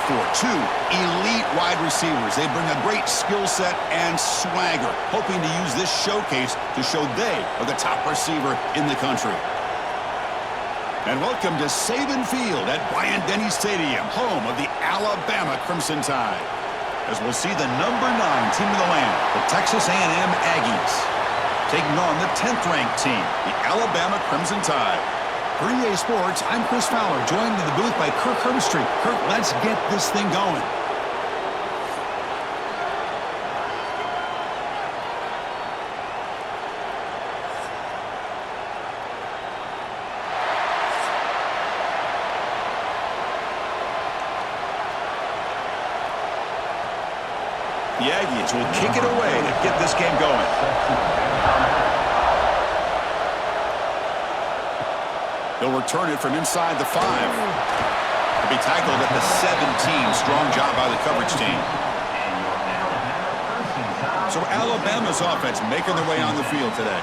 for two elite wide receivers. They bring a great skill set and swagger, hoping to use this showcase to show they are the top receiver in the country. And welcome to Saban Field at Bryant-Denny Stadium, home of the Alabama Crimson Tide, as we'll see the number 9 team in the land, the Texas A&M Aggies, taking on the 10th-ranked team, the Alabama Crimson Tide. For EA Sports, I'm Chris Fowler, joined in the booth by Kirk Herbstreit. Kirk, let's get this thing going. The Aggies will kick it away to get this game going. They'll return it from inside the 5. He'll be tackled at the 17. Strong job by the coverage team. So Alabama's offense making their way on the field today.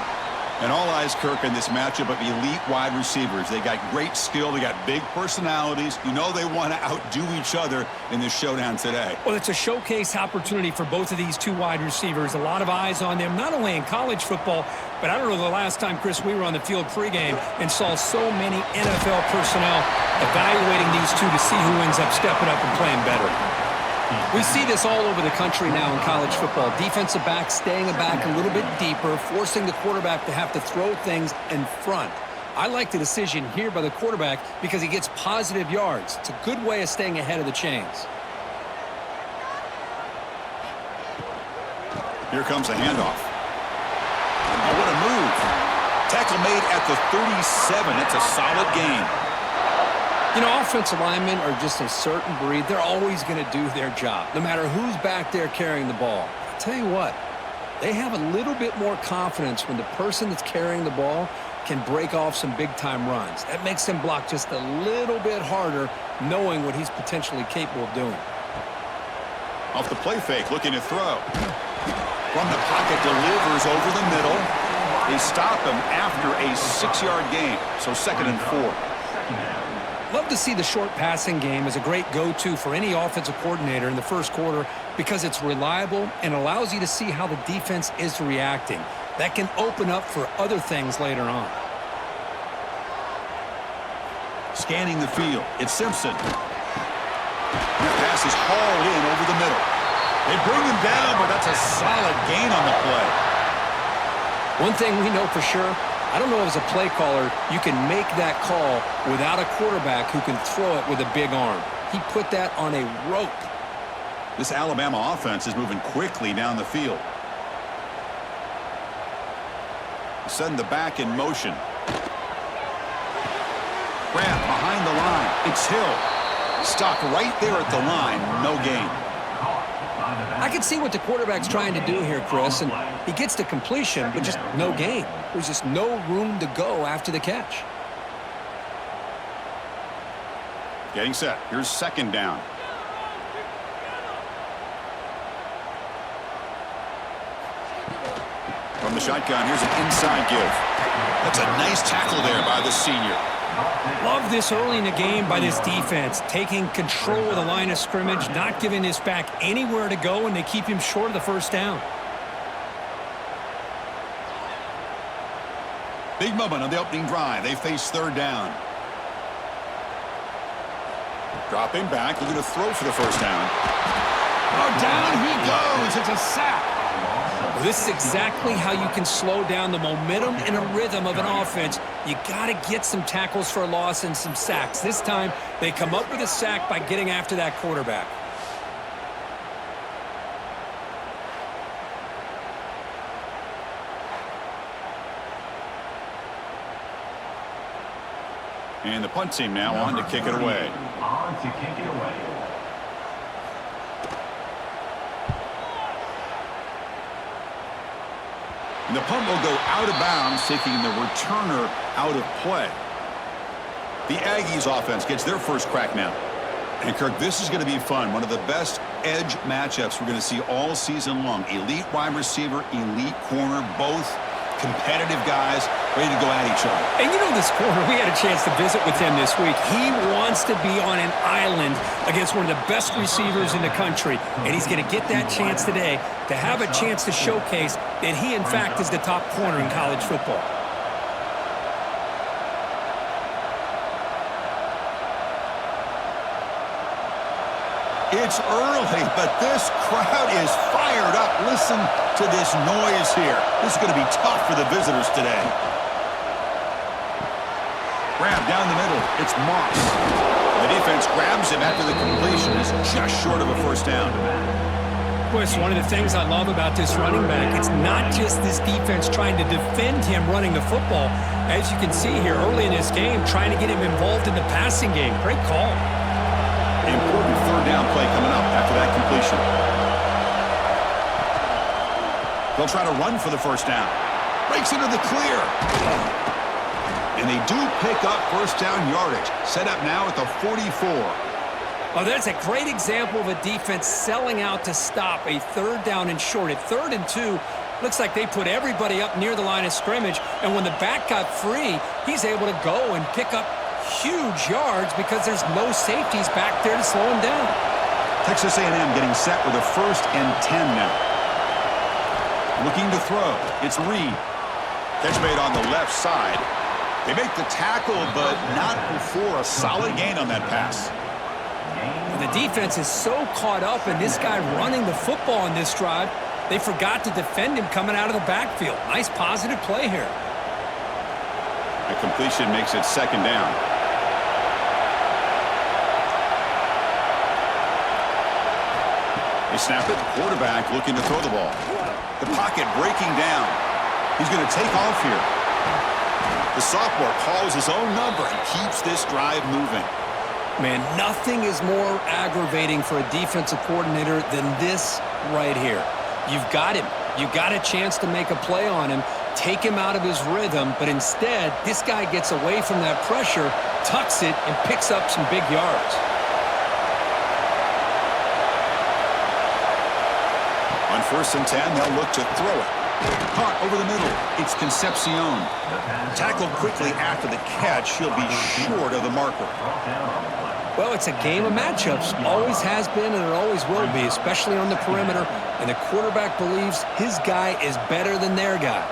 And all eyes, Kirk, in this matchup of elite wide receivers. They got great skill. They got big personalities. You know they want to outdo each other in this showdown today. Well, it's a showcase opportunity for both of these two wide receivers. A lot of eyes on them, not only in college football, but I don't know the last time, Chris, we were on the field pregame and saw so many NFL personnel evaluating these two to see who ends up stepping up and playing better. We see this all over the country now in college football. Defensive backs staying back a little bit deeper, forcing the quarterback to have to throw things in front. I like the decision here by the quarterback because he gets positive yards. It's a good way of staying ahead of the chains. Here comes a handoff. Oh, what a move. Tackle made at the 37. It's a solid gain. You know, offensive linemen are just a certain breed. They're always going to do their job, no matter who's back there carrying the ball. I'll tell you what, they have a little bit more confidence when the person that's carrying the ball can break off some big-time runs. That makes them block just a little bit harder, knowing what he's potentially capable of doing. Off the play fake, looking to throw. From the pocket, delivers over the middle. They stop him after a 6-yard gain, so 2nd and 4. Love to see the short passing game as a great go-to for any offensive coordinator in the first quarter because it's reliable and allows you to see how the defense is reacting. That can open up for other things later on. Scanning the field, it's Simpson. The pass is hauled in over the middle. They bring him down, but that's a solid gain on the play. One thing we know for sure, I don't know as a play caller, you can make that call without a quarterback who can throw it with a big arm. He put that on a rope. This Alabama offense is moving quickly down the field. Send the back in motion. Grab behind the line. It's Hill. Stopped right there at the line. No gain. I can see what the quarterback's trying to do here, Chris, and he gets to completion, but just no gain. There's just no room to go after the catch. Getting set. Here's 2nd down. From the shotgun, here's an inside give. That's a nice tackle there by the senior. Love this early in the game by this defense, taking control of the line of scrimmage, not giving this back anywhere to go, and they keep him short of the first down. Big moment on the opening drive. They face 3rd down. Dropping back, looking to throw for the first down. Oh, down he goes. It's a sack. Well, this is exactly how you can slow down the momentum and a rhythm of an offense. You got to get some tackles for a loss and some sacks. This time, they come up with a sack by getting after that quarterback. And the punt team now on to kick it away. And the punt will go out of bounds, taking the returner out of play. The Aggies offense gets their first crack now. And, Kirk, this is going to be fun. One of the best edge matchups we're going to see all season long. Elite wide receiver, elite corner, both competitive guys. ready to go at each other. And you know this corner, we had a chance to visit with him this week. He wants to be on an island against one of the best receivers in the country. And he's going to get that chance today to have a chance to showcase that he, in fact, is the top corner in college football. It's early, but this crowd is fired up. Listen to this noise here. This is going to be tough for the visitors today. Grab down the middle. It's Moss. The defense grabs him after the completion. Is just short of a first down. Boy, it's one of the things I love about this running back. It's not just this defense trying to defend him running the football. As you can see here early in this game, trying to get him involved in the passing game. Great call. Important third down play coming up after that completion. They'll try to run for the first down. Breaks into the clear. And they do pick up first down yardage. Set up now at the 44. Oh, that's a great example of a defense selling out to stop a third down and short. At 3rd and 2, looks like they put everybody up near the line of scrimmage. And when the back got free, he's able to go and pick up huge yards because there's no safeties back there to slow him down. Texas A&M getting set with a 1st and 10 now. Looking to throw. It's Reed. Catch made on the left side. They make the tackle, but not before a solid gain on that pass. The defense is so caught up in this guy running the football in this drive, they forgot to defend him coming out of the backfield. Nice positive play here. A completion makes it 2nd down. They snap it. Quarterback looking to throw the ball. The pocket breaking down. He's going to take off here. The sophomore calls his own number and keeps this drive moving. Man, nothing is more aggravating for a defensive coordinator than this right here. You've got him. You've got a chance to make a play on him, take him out of his rhythm, but instead, this guy gets away from that pressure, tucks it, and picks up some big yards. On 1st and 10, they'll look to throw it. Caught over the middle. It's Concepcion. Tackled quickly after the catch. He'll be short of the marker. Well, it's a game of matchups. Always has been and it always will be, especially on the perimeter. And the quarterback believes his guy is better than their guy.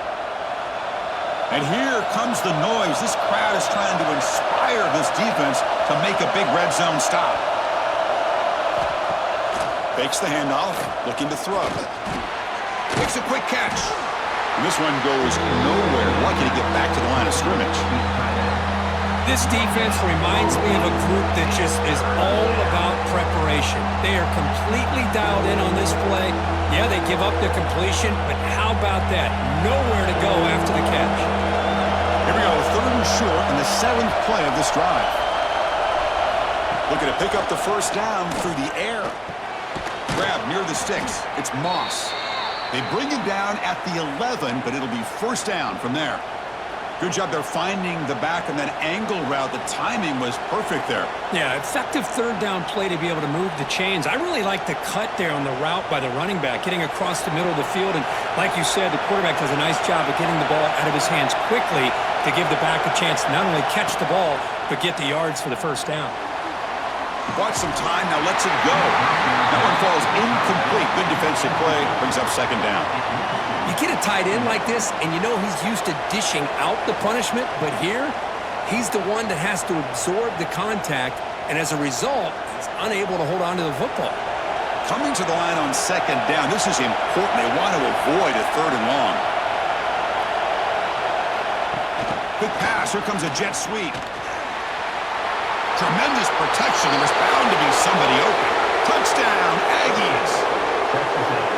And here comes the noise. This crowd is trying to inspire this defense to make a big red zone stop. Fakes the handoff, looking to throw. Makes a quick catch. And this one goes nowhere. Lucky to get back to the line of scrimmage. This defense reminds me of a group that just is all about preparation. They are completely dialed in on this play. Yeah, they give up the completion, but how about that? Nowhere to go after the catch. Here we go, 3rd and short in the 7th play of this drive. Looking to pick up the first down through the air. Grab near the sticks. It's Moss. They bring him down at the 11, but it'll be first down from there. Good job there finding the back on that angle route. The timing was perfect there. Yeah, effective 3rd down play to be able to move the chains. I really like the cut there on the route by the running back, getting across the middle of the field. And like you said, the quarterback does a nice job of getting the ball out of his hands quickly to give the back a chance to not only catch the ball, but get the yards for the first down. Bought some time, now lets it go. That one falls incomplete. Good defensive play, brings up 2nd down. You get a tight end like this, and you know he's used to dishing out the punishment, but here, he's the one that has to absorb the contact, and as a result, he's unable to hold on to the football. Coming to the line on 2nd down, this is important. They want to avoid a 3rd and long. Good pass, here comes a jet sweep. Tremendous protection. There was bound to be somebody open. Touchdown, Aggies.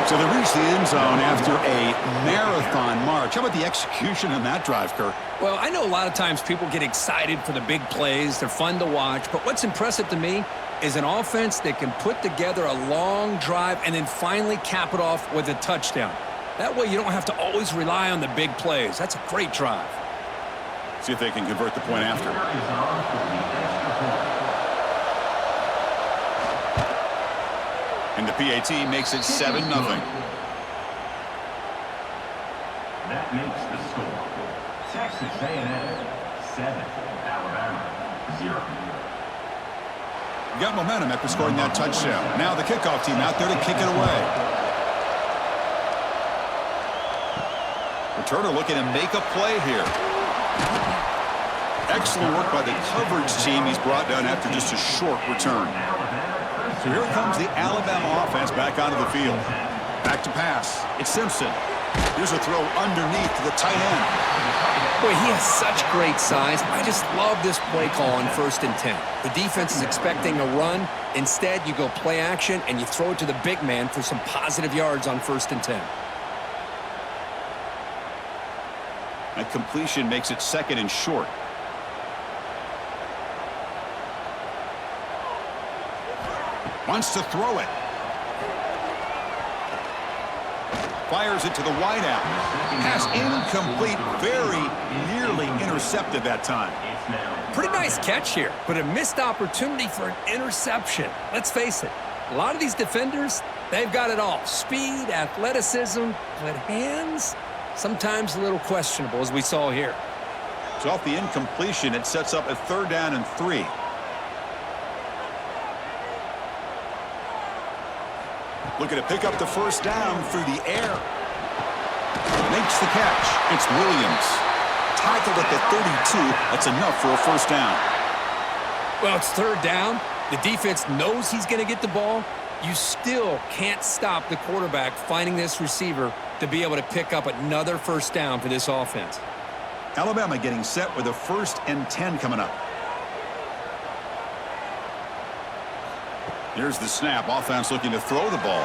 So they reach the end zone after a marathon march. How about the execution in that drive, Kirk? Well, I know a lot of times people get excited for the big plays. They're fun to watch. But what's impressive to me is an offense that can put together a long drive and then finally cap it off with a touchdown. That way you don't have to always rely on the big plays. That's a great drive. See if they can convert the point after. And the PAT makes it 7-0. That makes the score. Texas A&M 7, Alabama 0. Got momentum after scoring that touchdown. Now the kickoff team out there to kick it away. Returner looking to make a play here. Excellent work by the coverage team. He's brought down after just a short return. So here comes the Alabama offense back onto the field. Back to pass. It's Simpson. Here's a throw underneath to the tight end. Boy, he has such great size. I just love this play call on 1st and 10. The defense is expecting a run. Instead, you go play action, and you throw it to the big man for some positive yards on 1st and 10. That completion makes it 2nd and short. Wants to throw it. Fires it to the wideout. Pass incomplete, very nearly intercepted that time. Pretty nice catch here, but a missed opportunity for an interception. Let's face it, a lot of these defenders, they've got it all. Speed, athleticism, but hands, sometimes a little questionable, as we saw here. So off the incompletion, it sets up a 3rd down and 3. Looking to pick up the 1st down through the air. Makes the catch. It's Williams. Tackled at the 32. That's enough for a 1st down. Well, it's 3rd down. The defense knows he's going to get the ball. You still can't stop the quarterback finding this receiver to be able to pick up another 1st down for this offense. Alabama getting set with a 1st and 10 coming up. Here's the snap. Offense looking to throw the ball.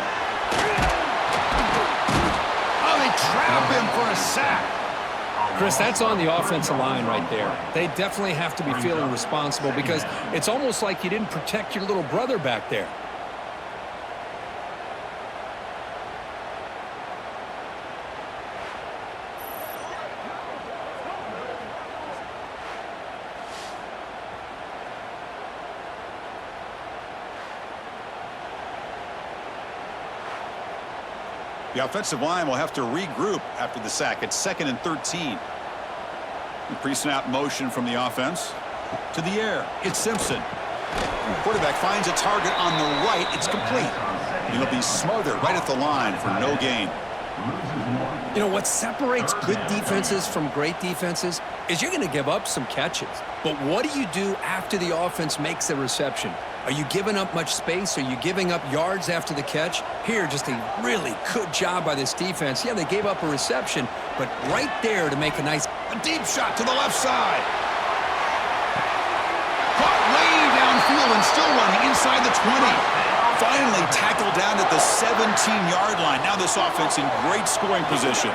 Oh, they trap him for a sack. Chris, that's on the offensive line right there. They definitely have to be feeling responsible because it's almost like you didn't protect your little brother back there. The offensive line will have to regroup after the sack. It's 2nd and 13. The pre-snap motion from the offense. To the air. It's Simpson. The quarterback finds a target on the right. It's complete. It'll be smothered right at the line for no gain. You know, what separates good defenses from great defenses is you're going to give up some catches. But what do you do after the offense makes a reception? Are you giving up much space? Are you giving up yards after the catch? Here, just a really good job by this defense. Yeah, they gave up a reception, but right there to make a nice... A deep shot to the left side. Caught way downfield and still running inside the 20. Finally tackled down at the 17-yard line. Now this offense in great scoring position.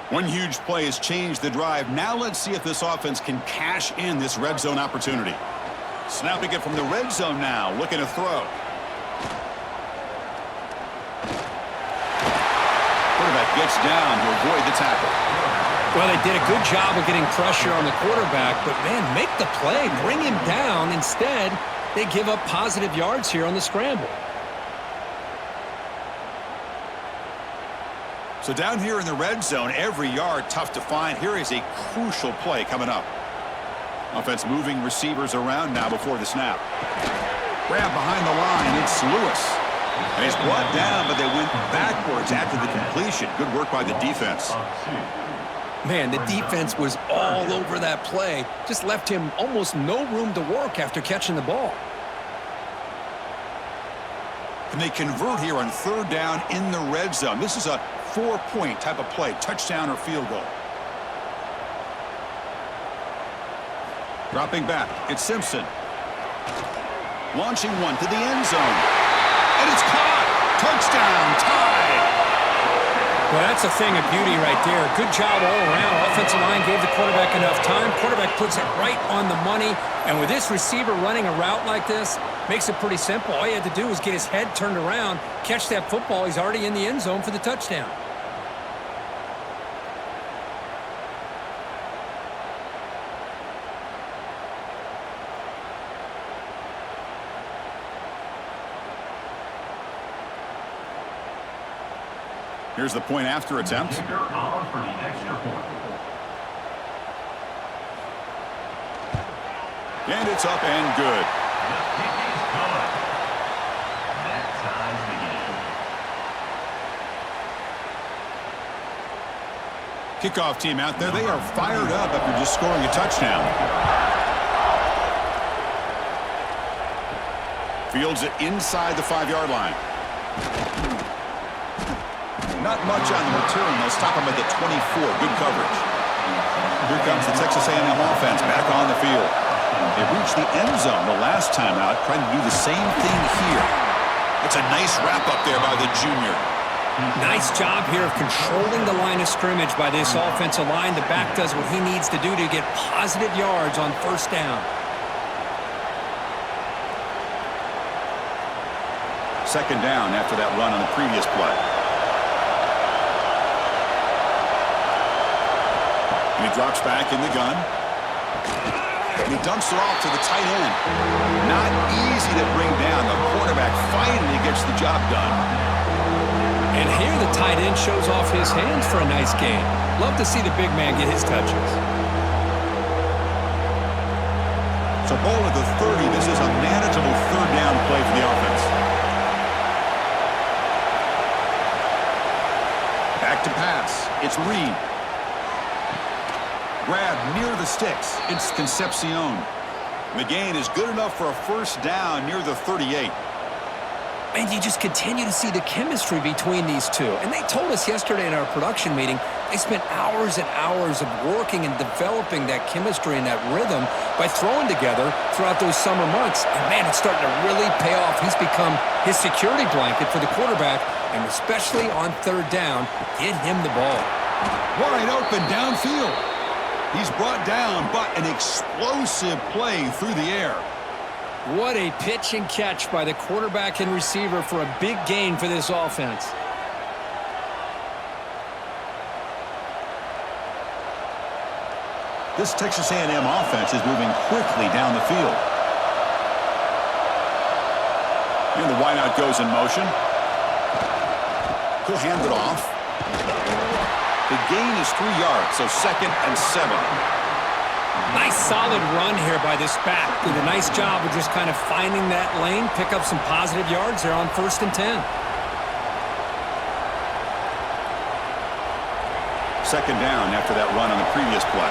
One huge play has changed the drive. Now let's see if this offense can cash in this red zone opportunity. Snapping it from the red zone now, looking to throw. Quarterback gets down to avoid the tackle. Well, they did a good job of getting pressure on the quarterback, but, man, make the play. Bring him down. Instead, they give up positive yards here on the scramble. So down here in the red zone, every yard tough to find. Here is a crucial play coming up. Offense moving receivers around now before the snap. Grab behind the line. It's Lewis. And he's brought down, but they went backwards after the completion. Good work by the defense. Man, the defense was all over that play. Just left him almost no room to work after catching the ball. And they convert here on 3rd down in the red zone. This is a 4-point type of play, touchdown or field goal. Dropping back, it's Simpson. Launching one to the end zone. And it's caught. Touchdown, tied. Well, that's a thing of beauty right there. Good job all around. Offensive line gave the quarterback enough time. Quarterback puts it right on the money. And with this receiver running a route like this, makes it pretty simple. All you had to do was get his head turned around, catch that football. He's already in the end zone for the touchdown. Here's the point after attempt. Kicker on for the extra point. And it's up and good. The kick is good. That ties the game. Kickoff team out there, they are fired up after just scoring a touchdown. Fields it inside the 5-yard line. Not much on the return. They'll stop him at the 24. Good coverage. Here comes the Texas A&M offense back on the field. They reached the end zone the last time out, trying to do the same thing here. It's a nice wrap-up there by the junior. Nice job here of controlling the line of scrimmage by this offensive line. The back does what he needs to do to get positive yards on first down. Second down after that run on the previous play. And he drops back in the gun. And he dumps it off to the tight end. Not easy to bring down. The quarterback finally gets the job done. And here the tight end shows off his hands for a nice gain. Love to see the big man get his touches. So ball at the 30. This is a manageable third down play for the offense. Back to pass. It's Reed. Grab near the sticks. It's Concepcion. The gain is good enough for a first down near the 38. And you just continue to see the chemistry between these two. And they told us yesterday in our production meeting, they spent hours and hours of working and developing that chemistry and that rhythm by throwing together throughout those summer months. And, man, it's starting to really pay off. He's become his security blanket for the quarterback, and especially on third down, get him the ball. Wide open downfield. He's brought down, but an explosive play through the air. What a pitch and catch by the quarterback and receiver for a big gain for this offense. This Texas A&M offense is moving quickly down the field. And the wideout goes in motion. He'll hand it off. The gain is 3 yards, so 2nd and 7. Nice solid run here by this back. Did a nice job of just kind of finding that lane, pick up some positive yards there on 1st and 10. Second down after that run on the previous play.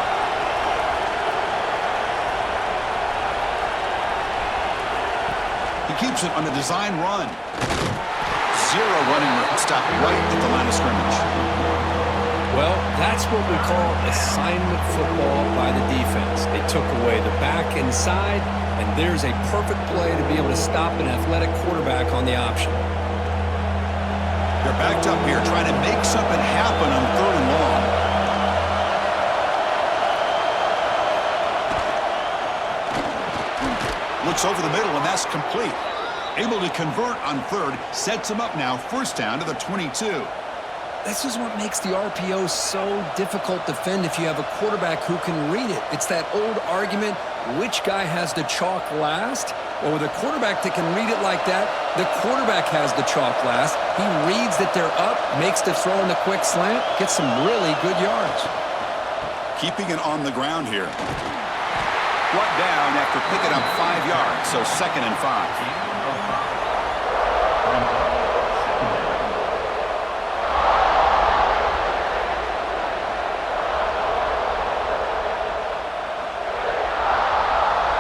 He keeps it on a design run. Zero running room. Stop right at the line of scrimmage. Well, that's what we call assignment football by the defense. They took away the back inside, and there's a perfect play to be able to stop an athletic quarterback on the option. They're backed up here trying to make something happen on 3rd and long. Looks over the middle, and that's complete. Able to convert on 3rd, sets him up now, first down to the 22. This is what makes the RPO so difficult to defend if you have a quarterback who can read it. It's that old argument, which guy has the chalk last? Well, with a quarterback that can read it like that, the quarterback has the chalk last. He reads that they're up, makes the throw in the quick slant, gets some really good yards. Keeping it on the ground here. Brought down after picking up 5 yards, so 2nd and 5.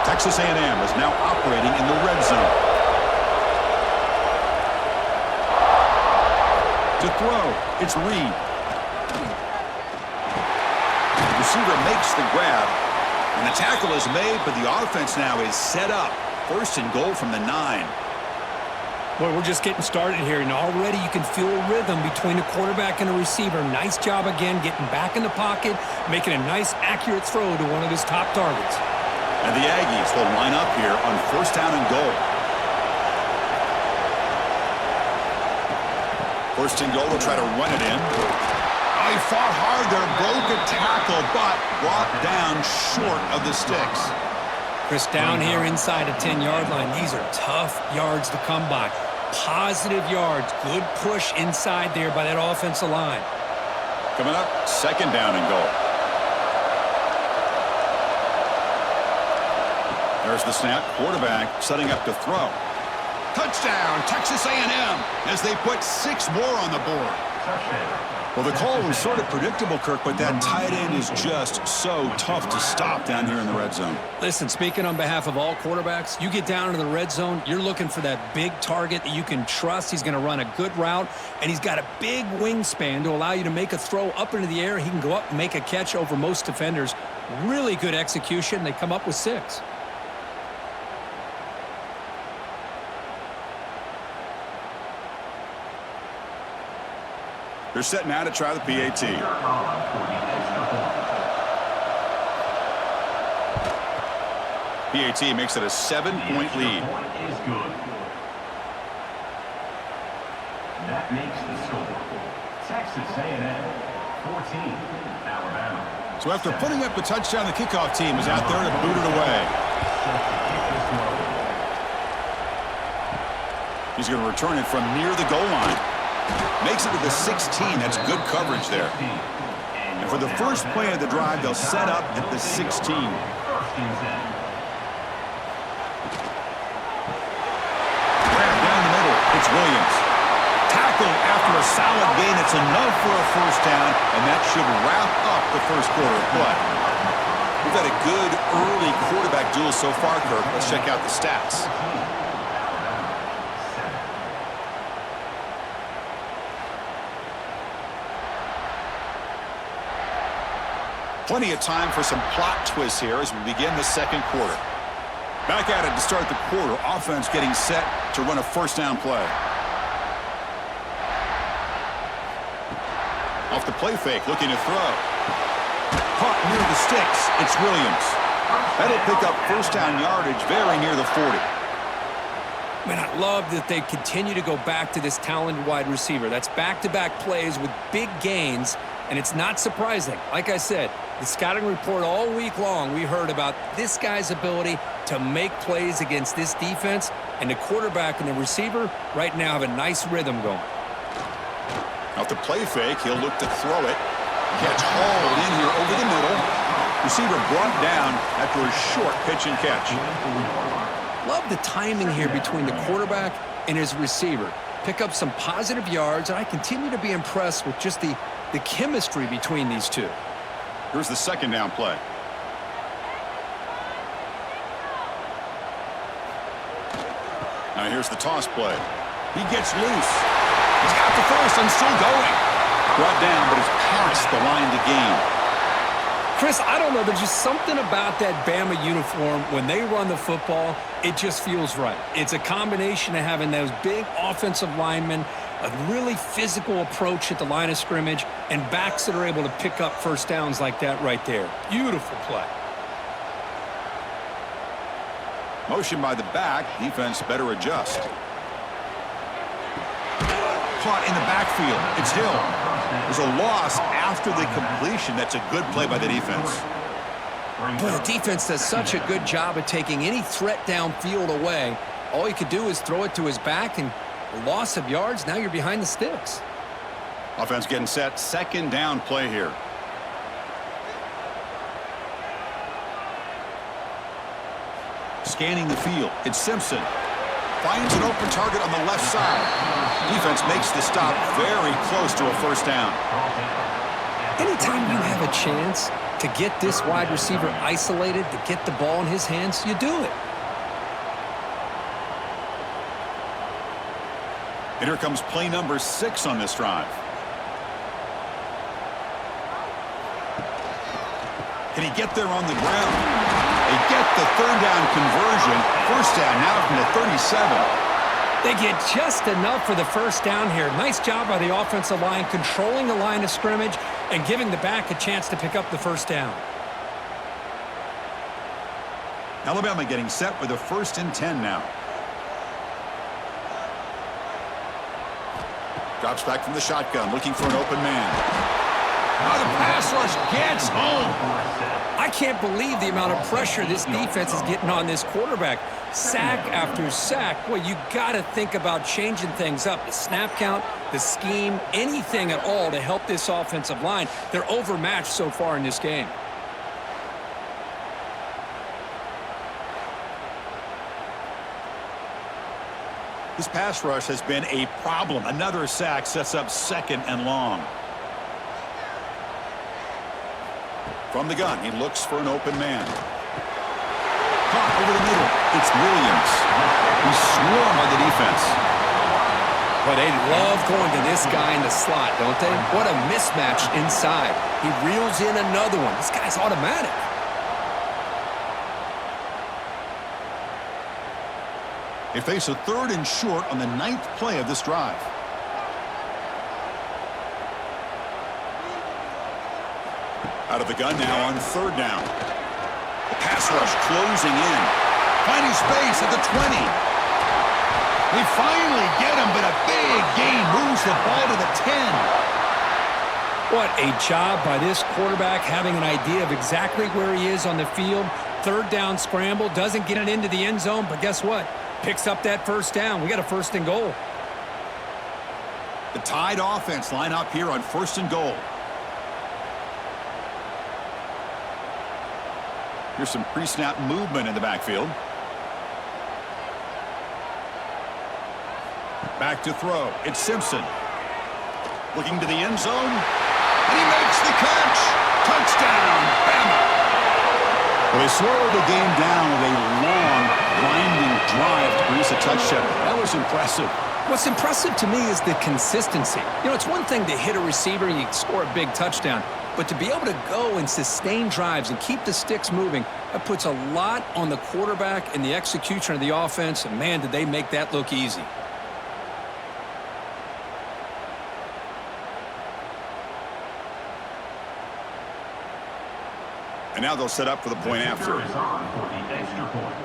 Texas A&M is now operating in the red zone. To throw, it's Reed. The receiver makes the grab, and the tackle is made, but the offense now is set up. 1st and goal from the 9. Well, we're just getting started here, and already you can feel a rhythm between the quarterback and the receiver. Nice job again getting back in the pocket, making a nice, accurate throw to one of his top targets. And the Aggies will line up here on first down and goal. First and goal, they'll try to run it in. Oh, he fought hard there, broke a tackle, but brought down short of the sticks. Chris, down here inside the 10-yard line, these are tough yards to come by. Positive yards, good push inside there by that offensive line. Coming up, second down and goal. There's the snap, quarterback setting up to throw. Touchdown, Texas A&M, as they put 6 more on the board. Well, the call was sort of predictable, Kirk, but that tight end is just so tough to stop down here in the red zone. Listen, speaking on behalf of all quarterbacks, you get down into the red zone, you're looking for that big target that you can trust. He's going to run a good route, and he's got a big wingspan to allow you to make a throw up into the air. He can go up and make a catch over most defenders. Really good execution. They come up with 6. They're set now to try the PAT. PAT makes it a 7-point lead. That makes the score. Texas A&M 14, Alabama. So after putting up the touchdown, the kickoff team is out there to boot it away. He's going to return it from near the goal line. Makes it to the 16. That's good coverage there. And for the first play of the drive, they'll set up at the 16. Grab down the middle. It's Williams. Tackled after a solid gain. It's enough for a first down, and that should wrap up the first quarter of play. We've had a good early quarterback duel so far, Kirk. Let's check out the stats. Plenty of time for some plot twists here as we begin the second quarter. Back at it to start the quarter. Offense getting set to run a first down play. Off the play fake, looking to throw. Caught near the sticks. It's Williams. That'll pick up first down yardage very near the 40. Man, I love that they continue to go back to this talented wide receiver. That's back-to-back plays with big gains, and it's not surprising. Like I said, the scouting report all week long, we heard about this guy's ability to make plays against this defense, and the quarterback and the receiver right now have a nice rhythm going. Off the play fake, he'll look to throw it. Catch hauled in here over the middle. Receiver brought down after a short pitch and catch. Love the timing here between the quarterback and his receiver. Pick up some positive yards, and I continue to be impressed with just the chemistry between these two. Here's the second down play. Now here's the toss play. He gets loose. He's got the first and still going. Brought down, but it's past the line to gain. Chris, I don't know. There's just something about that Bama uniform. When they run the football, it just feels right. It's a combination of having those big offensive linemen, a really physical approach at the line of scrimmage, and backs that are able to pick up first downs like that right there. Beautiful play. Motion by the back. Defense better adjust. Caught in the backfield. It's Hill. There's a loss after the completion. That's a good play by the defense. Boy, the defense does such a good job of taking any threat downfield away. All you could do is throw it to his back, and a loss of yards, now you're behind the sticks. Offense getting set. Second down play here. Scanning the field. It's Simpson. Finds an open target on the left side. Defense makes the stop very close to a first down. Anytime you have a chance to get this wide receiver isolated, to get the ball in his hands, you do it. And here comes play number 6 on this drive. Can he get there on the ground? They get the third down conversion. First down now from the 37. They get just enough for the first down here. Nice job by the offensive line, controlling the line of scrimmage and giving the back a chance to pick up the first down. Alabama getting set with a 1st and 10 now. Drops back from the shotgun, looking for an open man. Now the pass rush gets home. I can't believe the amount of pressure this defense is getting on this quarterback. Sack after sack. Well, you got to think about changing things up. The snap count, the scheme, anything at all to help this offensive line. They're overmatched so far in this game. This pass rush has been a problem. Another sack sets up 2nd and long. From the gun, he looks for an open man. Caught over the middle. It's Williams. He's swarmed by the defense. Well, they love going to this guy in the slot, don't they? What a mismatch inside. He reels in another one. This guy's automatic. They face a 3rd and short on the 9th play of this drive. Out of the gun now on 3rd down. The pass rush closing in. Finding space at the 20. They finally get him, but a big gain moves the ball to the 10. What a job by this quarterback having an idea of exactly where he is on the field. 3rd down scramble, doesn't get it into the end zone, but guess what? Picks up that first down. We got a 1st and goal. The Tide offense line up here on 1st and goal. Here's some pre-snap movement in the backfield. Back to throw. It's Simpson. Looking to the end zone. And he makes the catch. Touchdown, Bama. Well, they slowed the game down with a long, grinding drive to produce a touchdown. That was impressive. What's impressive to me is the consistency. You know, it's one thing to hit a receiver and you score a big touchdown, but to be able to go and sustain drives and keep the sticks moving, that puts a lot on the quarterback and the execution of the offense, and man, did they make that look easy. And now they'll set up for the point after. Is on for the extra point.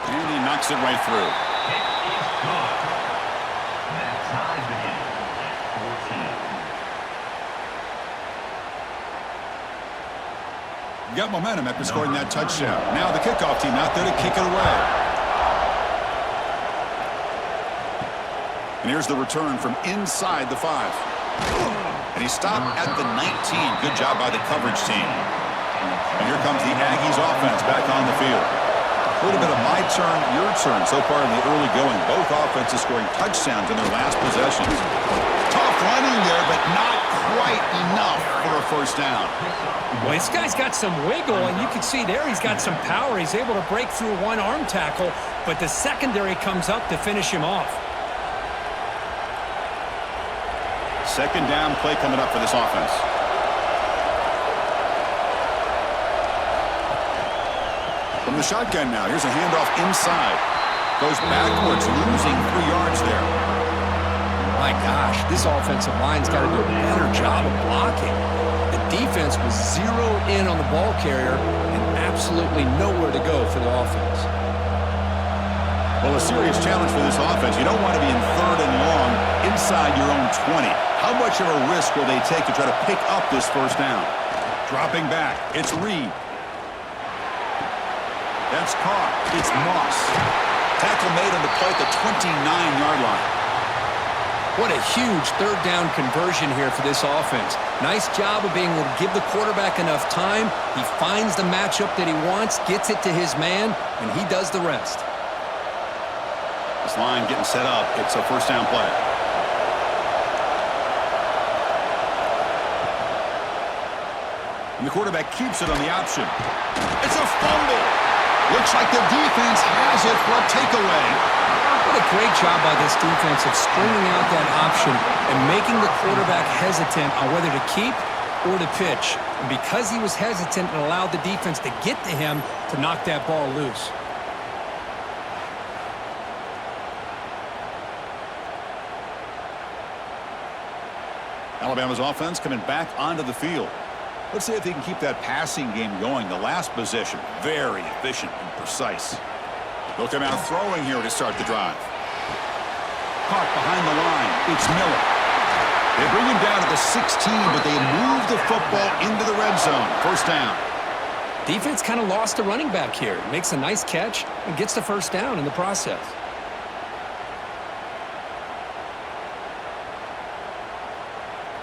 And he knocks it right through. Kick is good. That tie begins at 14. Got momentum after scoring that touchdown. Now the kickoff team out there to kick it away. And here's the return from inside the 5. And he stopped at the 19. Good job by the coverage team. And here comes the Aggies offense back on the field. A little bit of my turn, your turn so far in the early going. Both offenses scoring touchdowns in their last possessions. Tough running there, but not quite enough for a 1st down. Well, this guy's got some wiggle, and you can see there he's got some power. He's able to break through one arm tackle, but the secondary comes up to finish him off. 2nd down play coming up for this offense. From the shotgun now, here's a handoff inside. Goes backwards, losing 3 yards there. My gosh, this offensive line's got to do a better job of blocking. The defense was zeroed in on the ball carrier and absolutely nowhere to go for the offense. Well, a serious challenge for this offense. You don't want to be in 3rd and long inside your own 20. How much of a risk will they take to try to pick up this 1st down? Dropping back, it's Reed. That's caught. It's Moss. Tackle made on the play at the 29-yard line. What a huge 3rd down conversion here for this offense. Nice job of being able to give the quarterback enough time. He finds the matchup that he wants, gets it to his man, and he does the rest. This line getting set up. It's a 1st down play. And the quarterback keeps it on the option. It's a fumble. Looks like the defense has it for a takeaway. What a great job by this defense of stringing out that option and making the quarterback hesitant on whether to keep or to pitch. And because he was hesitant, it allowed the defense to get to him to knock that ball loose. Alabama's offense coming back onto the field. Let's see if they can keep that passing game going. The last possession, very efficient and precise. They'll come out throwing here to start the drive. Caught behind the line. It's Miller. They bring him down to the 16, but they move the football into the red zone. First down. Defense kind of lost a running back here. Makes a nice catch and gets the first down in the process.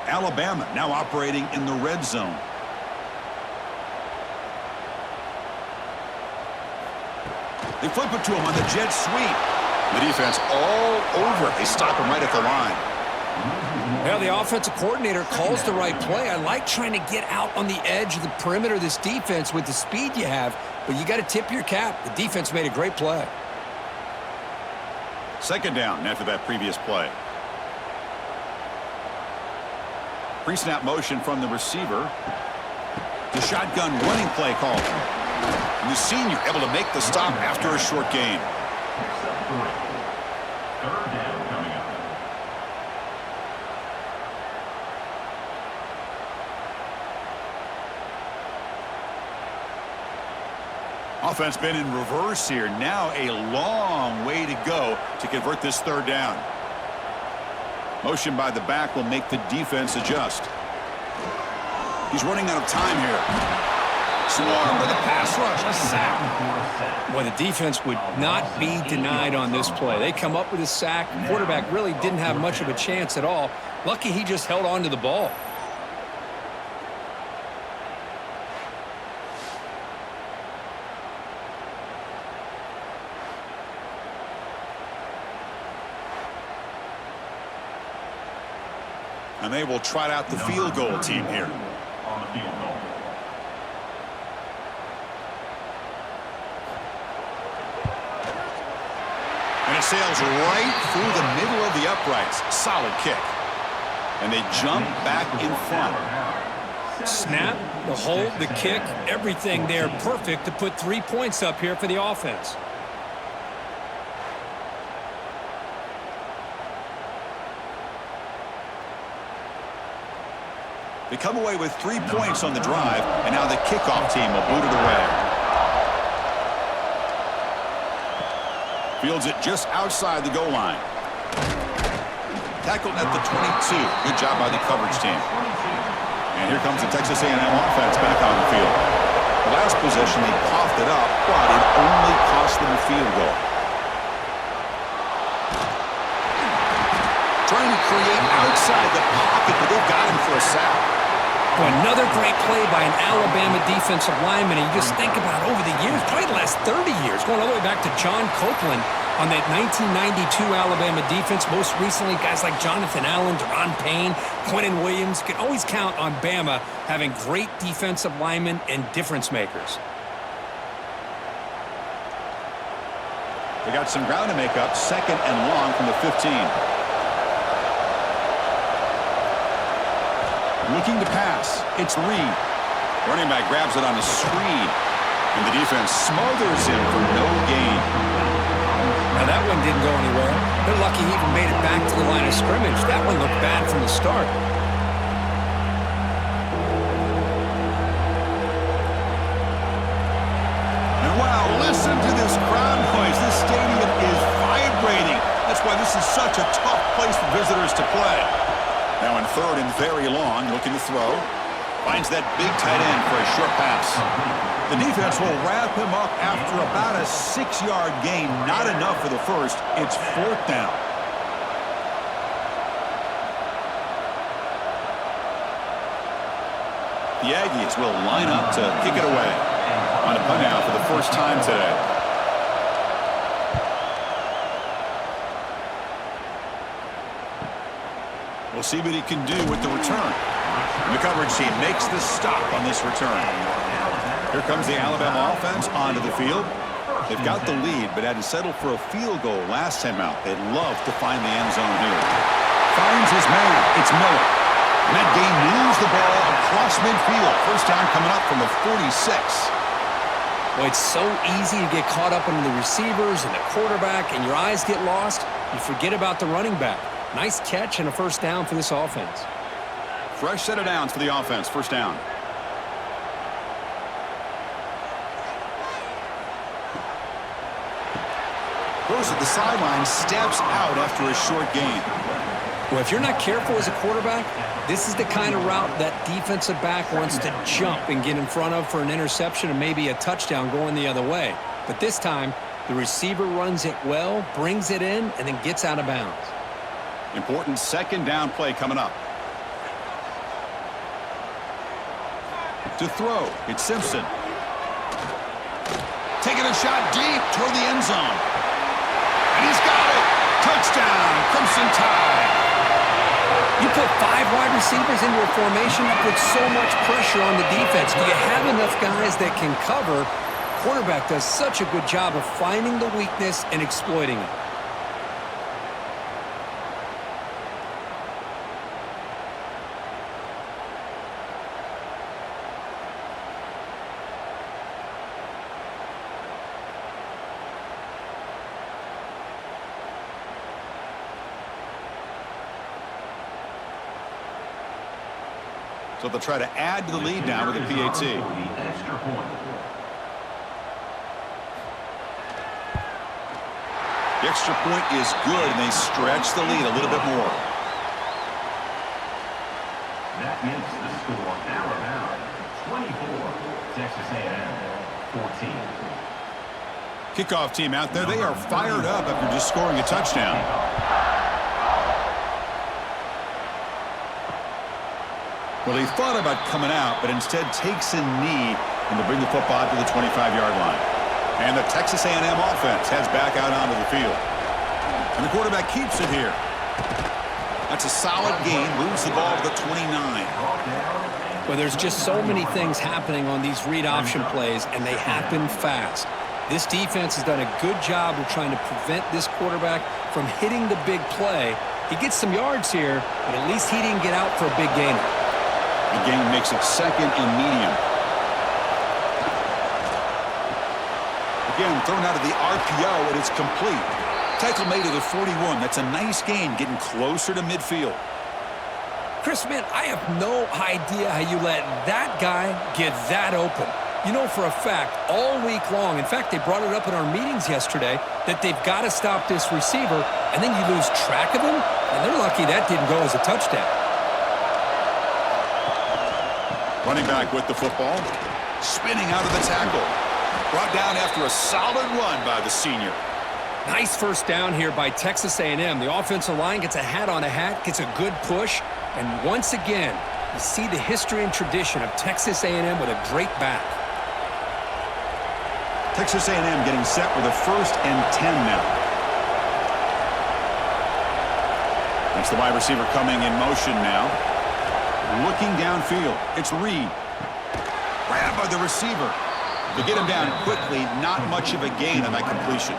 Alabama now operating in the red zone. They flip it to him on the jet sweep. The defense all over it. They stop him right at the line. Well, the offensive coordinator calls the right play. I like trying to get out on the edge of the perimeter of this defense with the speed you have, but you got to tip your cap. The defense made a great play. Second down after that previous play. Pre-snap motion from the receiver. The shotgun running play call. And the senior able to make the stop after a short gain. Third down coming up. Offense been in reverse here. Now a long way to go to convert this third down. Motion by the back will make the defense adjust. He's running out of time here. Swarmed with a pass rush, a sack. Well, the defense would not be denied on this play. They come up with a sack. Quarterback really didn't have much of a chance at all. Lucky he just held on to the ball. And they will trot out the field goal team here. On the field goal. And it sails right through the middle of the uprights. Solid kick. And they jump back in front. Snap, the hold, the kick, everything there perfect to put 3 points up here for the offense. They come away with 3 points on the drive, and now the kickoff team will boot it away. Fields it just outside the goal line. Tackled at the 22. Good job by the coverage team. And here comes the Texas A&M offense back on the field. The last possession, they coughed it up, but it only cost them a field goal. Trying to create outside the pocket, but they've got him for a sack. Well, another great play by an Alabama defensive lineman. And you just think about over the years, probably the last 30 years, going all the way back to John Copeland on that 1992 Alabama defense. Most recently, guys like Jonathan Allen, Deron Payne, Quentin Williams. You can always count on Bama having great defensive linemen and difference makers. They got some ground to make up. Second and long from the 15. Looking to pass. It's Reed. Running back grabs it on a screen. And the defense smothers him for no gain. Now that one didn't go anywhere. They're lucky he even made it back to the line of scrimmage. That one looked bad from the start. And wow, listen to this crowd noise. This stadium is vibrating. That's why this is such a tough place for visitors to play. Now in third and very long, looking to throw. Finds that big tight end for a short pass. The defense will wrap him up after about a 6-yard gain. Not enough for the first. It's fourth down. The Aggies will line up to kick it away. On a punt now for the first time today. We'll see what he can do with the return. And the coverage team makes the stop on this return. Here comes the Alabama offense onto the field. They've got the lead, but had to settle for a field goal last time out. They'd love to find the end zone here. Finds his man. It's Miller. And that game moves the ball across midfield. First down coming up from the 46. Well, it's so easy to get caught up in the receivers and the quarterback, and your eyes get lost. You forget about the running back. Nice catch and a first down for this offense. fresh set of downs for the offense. First down. Goes to the sideline, steps out after a short gain. Well, if you're not careful as a quarterback, this is the kind of route that defensive back wants to jump and get in front of for an interception and maybe a touchdown going the other way. But this time, the receiver runs it well, brings it in, and then gets out of bounds. Important second down play coming up. To throw, it's Simpson. Taking a shot deep toward the end zone. And he's got it. Touchdown, Crimson Tide. You put 5 wide receivers into a formation that puts so much pressure on the defense. Do you have enough guys that can cover? Quarterback does such a good job of finding the weakness and exploiting it. So they'll try to add to the lead now with a PAT. The extra point is good, and they stretch the lead a little bit more. That makes the score Alabama 24, Texas A&M 14. Kickoff team out there, they are fired up after just scoring a touchdown. Well, he thought about coming out, but instead takes a knee and to bring the football to the 25-yard line. And the Texas A&M offense heads back out onto the field. And the quarterback keeps it here. That's a solid gain, moves the ball to the 29. Well, there's just so many things happening on these read option plays, and they happen fast. This defense has done a good job of trying to prevent this quarterback from hitting the big play. He gets some yards here, but at least he didn't get out for a big gainer. The game makes it second and medium. Again, thrown out of the RPO, and it's complete. Tackle made to the 41. That's a nice gain, getting closer to midfield. Chris, man, I have no idea how you let that guy get that open. You know for a fact, all week long, in fact, they brought it up in our meetings yesterday, that they've got to stop this receiver, and then you lose track of him, and they're lucky that didn't go as a touchdown. Running back with the football, spinning out of the tackle. Brought down after a solid run by the senior. Nice first down here by Texas A&M. The offensive line gets a hat on a hat, gets a good push, and once again, you see the history and tradition of Texas A&M with a great back. Texas A&M getting set with a 1st and 10 now. That's the wide receiver coming in motion now. Looking downfield, it's Reed. Grabbed by the receiver. To get him down quickly, not much of a gain on that completion.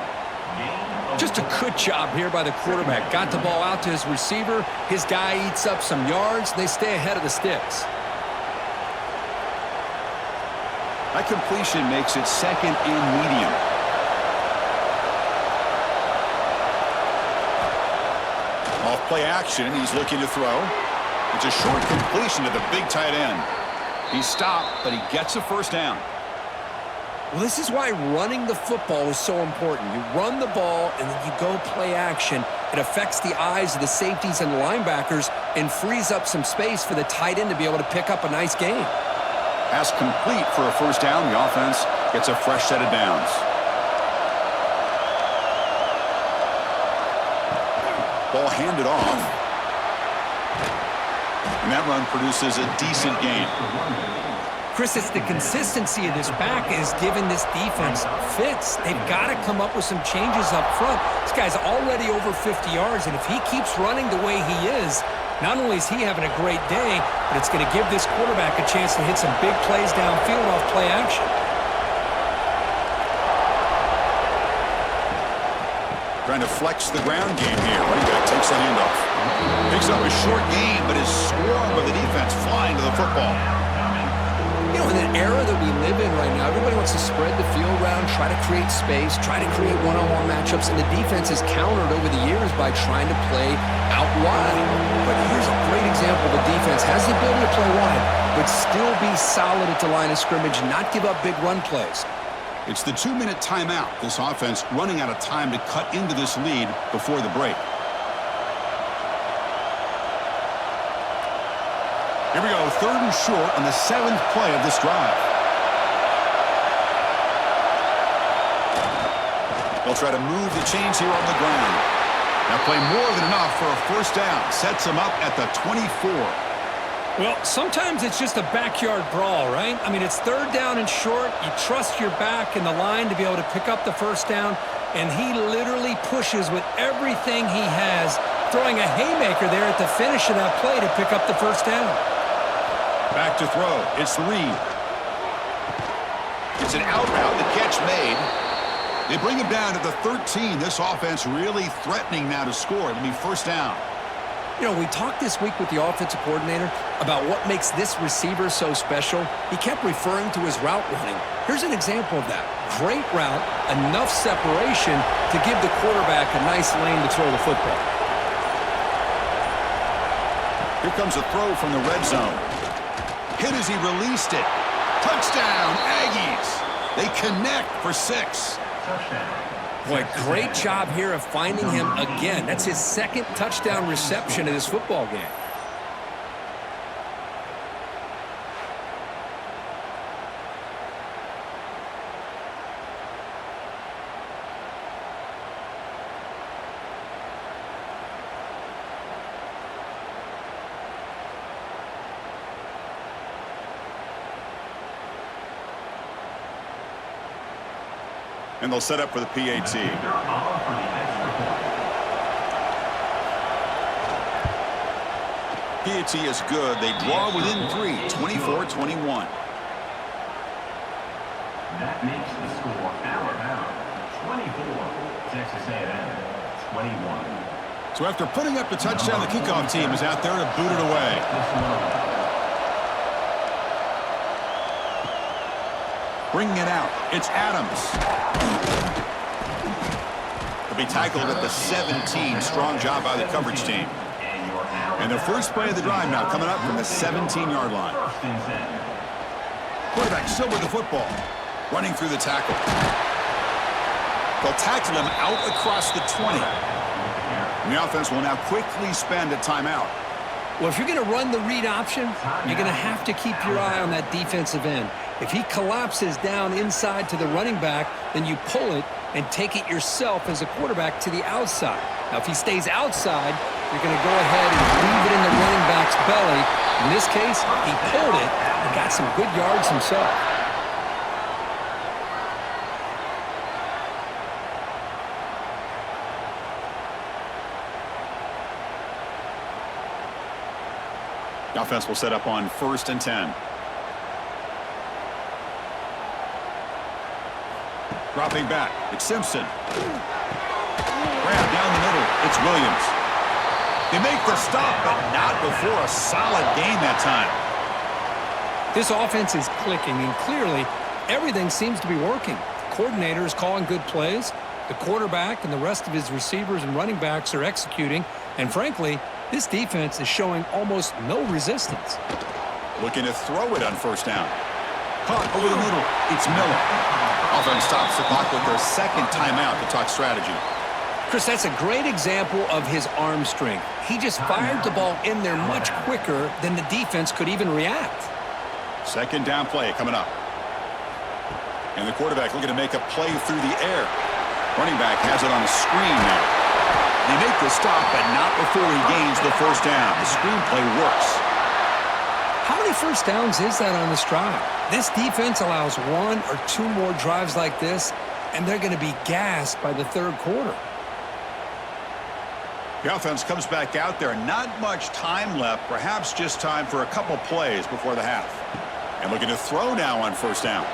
Just a good job here by the quarterback. Got the ball out to his receiver. His guy eats up some yards. They stay ahead of the sticks. That completion makes it second and medium. Off play action, he's looking to throw. It's a short completion to the big tight end. He stopped, but he gets a first down. Well, this is why running the football is so important. You run the ball, and then you go play action. It affects the eyes of the safeties and the linebackers and frees up some space for the tight end to be able to pick up a nice gain. Pass complete for a first down. The offense gets a fresh set of downs. Ball handed off. And that run produces a decent gain. Chris, it's the consistency of this back is giving this defense fits. They've got to come up with some changes up front. This guy's already over 50 yards, and if he keeps running the way he is, not only is he having a great day, but it's going to give this quarterback a chance to hit some big plays downfield off play action. Trying to flex the ground game here. Running back takes the handoff. Picks up a short gain, but is swarmed by the defense flying to the football. You know, in an era that we live in right now, everybody wants to spread the field around, try to create space, try to create one-on-one matchups, and the defense has countered over the years by trying to play out wide. But here's a great example. The defense has the ability to play wide, but still be solid at the line of scrimmage, not give up big run plays. It's the 2-minute timeout. This offense running out of time to cut into this lead before the break. Here we go, 3rd and short on the 7th play of this drive. They'll try to move the chains here on the ground. Now play more than enough for a first down. Sets them up at the 24. Well, sometimes it's just a backyard brawl, right? I mean, it's 3rd down and short. You trust your back in the line to be able to pick up the first down, and he literally pushes with everything he has, throwing a haymaker there at the finish of that play to pick up the first down. Back to throw. It's Reed. It's an out route. The catch made. They bring him down to the 13. This offense really threatening now to score. It'll be first down. You know, we talked this week with the offensive coordinator about what makes this receiver so special. He kept referring to his route running. Here's an example of that. Great route, enough separation to give the quarterback a nice lane to throw the football. Here comes a throw from the red zone. Hit as he released it. Touchdown, Aggies. They connect for 6. Touchdown. Boy, great job here of finding him again. That's his 2nd touchdown reception in this football game. And they'll set up for the PAT. PAT is good. They draw within 3, 24-21. That makes the score Alabama 24, Texas A&M 21. So after putting up the touchdown, the kickoff team is out there to boot it away. Bringing it out, it's Adams. He'll be tackled at the 17. Strong job by the coverage team. And the first play of the drive now coming up from the 17-yard line. Quarterback still with the football. Running through the tackle. They'll tackle him out across the 20. And the offense will now quickly spend a timeout. Well, if you're going to run the read option, you're going to have to keep your eye on that defensive end. If he collapses down inside to the running back, then you pull it and take it yourself as a quarterback to the outside. Now, if he stays outside, you're going to go ahead and leave it in the running back's belly. In this case, he pulled it and got some good yards himself. The offense will set up on 1st and 10. Dropping back, it's Simpson. Grab down the middle, it's Williams. They make the stop, but not before a solid gain that time. This offense is clicking, and clearly everything seems to be working. The coordinator is calling good plays. The quarterback and the rest of his receivers and running backs are executing. And frankly, this defense is showing almost no resistance. Looking to throw it on first down. Caught over the middle, it's Miller. Offense stops the clock with their 2nd timeout to talk strategy. Chris, that's a great example of his arm strength. He just fired the ball in there much quicker than the defense could even react. 2nd down play coming up. And the quarterback looking to make a play through the air. Running back has it on a screen now. They make the stop, but not before he gains the first down. The screen play works. How many first downs is that on this drive? This defense allows 1 or 2 more drives like this, and they're going to be gassed by the 3rd quarter. The offense comes back out there. Not much time left. Perhaps just time for a couple plays before the half. And looking to throw now on first down.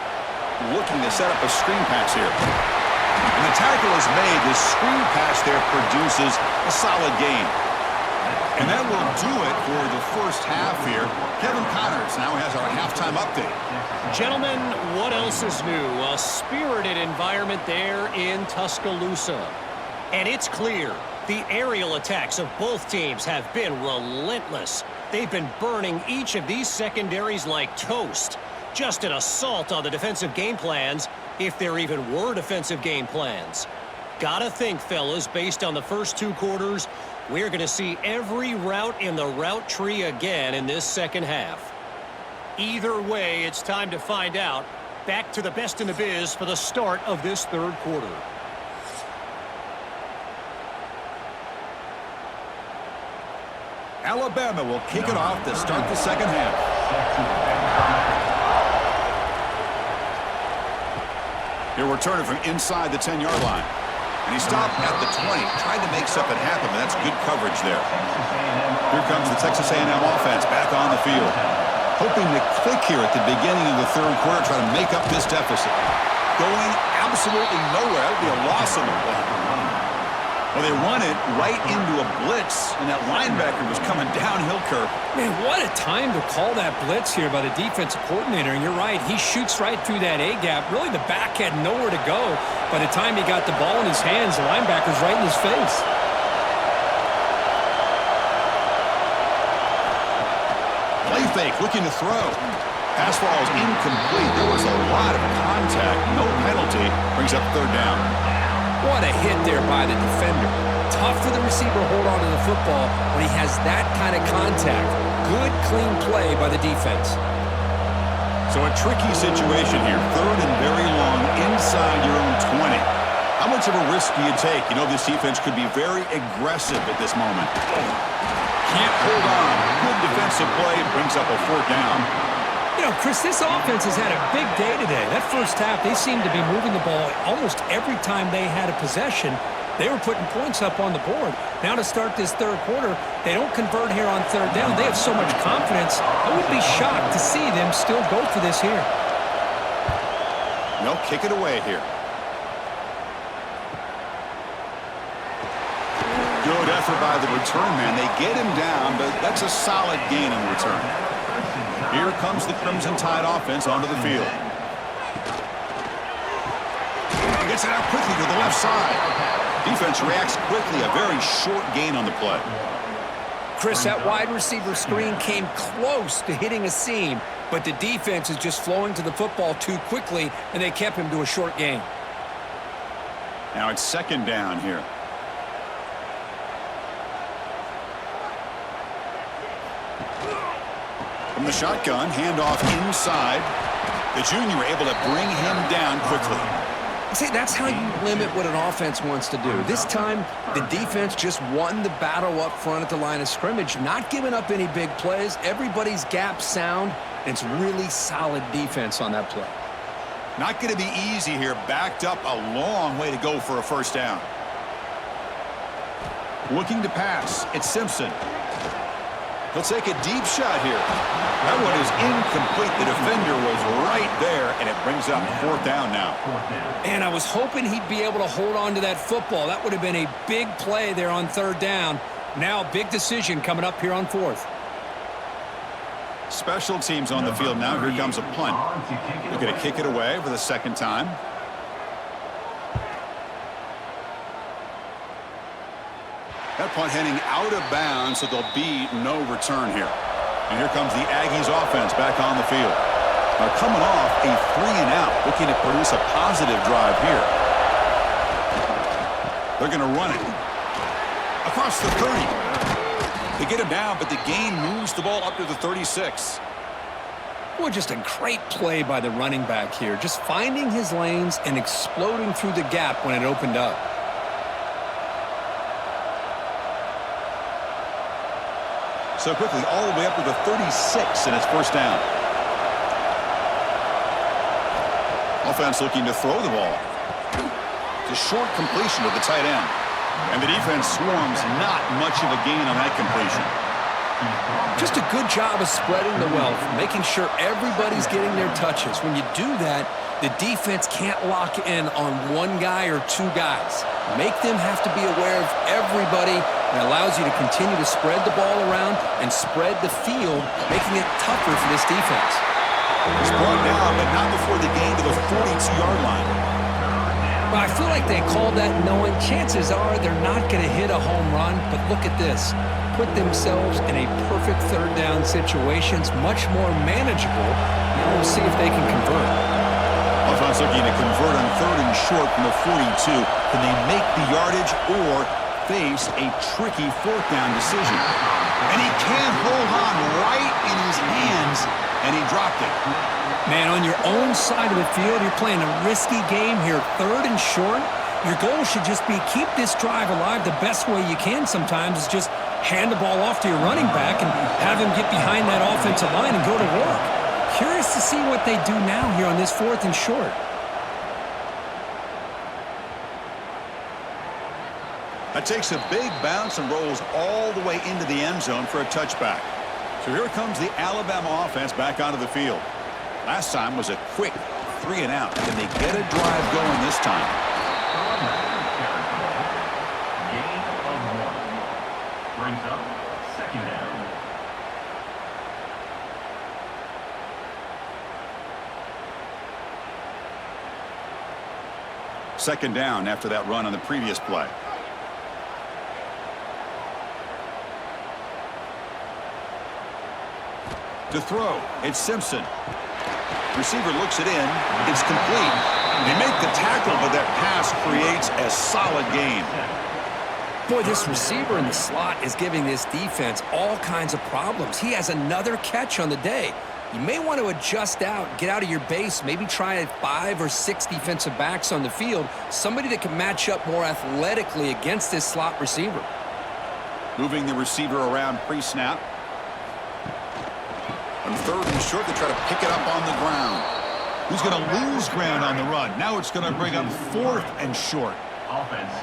Looking to set up a screen pass here. And the tackle is made. This screen pass there produces a solid gain. And that will do it for the first half here. Kevin Connors now has our halftime update. Gentlemen, what else is new? A spirited environment there in Tuscaloosa. And it's clear the aerial attacks of both teams have been relentless. They've been burning each of these secondaries like toast. Just an assault on the defensive game plans, if there even were defensive game plans. Gotta think, fellas, based on the first two quarters, we're going to see every route in the route tree again in this second half. Either way, it's time to find out. Back to the best in the biz for the start of this third quarter. Alabama will kick it off to start the second half. Here we're turning from inside the 10-yard line. And he stopped at the 20, tried to make something happen, but that's good coverage there. Here comes the Texas A&M offense back on the field. Hoping to click here at the beginning of the third quarter, try to make up this deficit. Going absolutely nowhere. That would be a loss on the play. Well, they run it right into a blitz, and that linebacker was coming downhill curve. Man, what a time to call that blitz here by the defensive coordinator. And you're right, he shoots right through that A-gap. Really, the back had nowhere to go. By the time he got the ball in his hands, the linebacker's right in his face. Play fake, looking to throw. Pass ball is incomplete. There was a lot of contact. No penalty. Brings up third down. What a hit there by the defender. Tough for the receiver to hold on to the football when he has that kind of contact. Good, clean play by the defense. So a tricky situation here. Third and very long inside your own 20. How much of a risk do you take? You know this defense could be very aggressive at this moment. Can't hold on. Good defensive play. Brings up a fourth down. You know, Chris, this offense has had a big day today. That first half, they seemed to be moving the ball almost every time they had a possession. They were putting points up on the board. Now to start this third quarter, they don't convert here on third down. They have so much confidence. I would be shocked to see them still go for this here. No, kick it away here. Good effort by the return man. They get him down, but that's a solid gain in return. Here comes the Crimson Tide offense onto the field. Gets it out quickly to the left side. Defense reacts quickly. A very short gain on the play. Chris, that wide receiver screen came close to hitting a seam, but the defense is just flowing to the football too quickly, and they kept him to a short gain. Now it's second down here. From the shotgun, handoff inside. The junior able to bring him down quickly. See, that's how you limit what an offense wants to do. This time, the defense just won the battle up front at the line of scrimmage, not giving up any big plays. Everybody's gap sound, and it's really solid defense on that play. Not going to be easy here. Backed up a long way to go for a first down. Looking to pass. It's Simpson. He'll take a deep shot here. That one is incomplete. The defender was right there, and it brings up fourth down now. And I was hoping he'd be able to hold on to that football. That would have been a big play there on third down. Now a big decision coming up here on fourth. Special teams on the field now. Here comes a punt. They're going to kick it away for the second time. That punt heading out of bounds, so there'll be no return here. And here comes the Aggies offense back on the field. Now coming off a 3-and-out, looking to produce a positive drive here. They're going to run it. Across the 30. They get him down, but the gain moves the ball up to the 36. Boy, just a great play by the running back here. Just finding his lanes and exploding through the gap when it opened up. So quickly, all the way up to the 36, and it's first down. Offense looking to throw the ball. It's a short completion to the tight end. And the defense swarms, not much of a gain on that completion. Just a good job of spreading the wealth, making sure everybody's getting their touches. When you do that, the defense can't lock in on one guy or two guys. Make them have to be aware of everybody It allows you to continue to spread the ball around and spread the field, making it tougher for this defense. It's brought down, but not before the gain to the 42-yard line. Well, I feel like they called that knowing chances are they're not going to hit a home run, but look at this. Put themselves in a perfect third down situation. It's much more manageable. Now we'll see if they can convert. Offense looking to convert on 3rd and short from the 42. Can they make the yardage or face a tricky 4th down decision? And he can't hold on right in his hands, and he dropped it. Man, on your own side of the field, you're playing a risky game here. 3rd and short. Your goal should just be keep this drive alive the best way you can sometimes is just hand the ball off to your running back and have him get behind that offensive line and go to work. Curious to see what they do now here on this 4th and short. That takes a big bounce and rolls all the way into the end zone for a touchback. So here comes the Alabama offense back onto the field. Last time was a quick 3 and out. Can they get a drive going this time? Gain of 1. Brings up 2nd down. Second down after that run on the previous play. To throw, it's Simpson. Receiver looks it in. It's complete. They make the tackle, but that pass creates a solid gain. Boy, this receiver in the slot is giving this defense all kinds of problems. He has another catch on the day. You may want to adjust out, get out of your base, maybe try 5 or 6 defensive backs on the field, somebody that can match up more athletically against this slot receiver. Moving the receiver around pre-snap. On 3rd and short, they try to pick it up on the ground. Who's going to lose ground on the run? Now it's going to bring up 4th and short.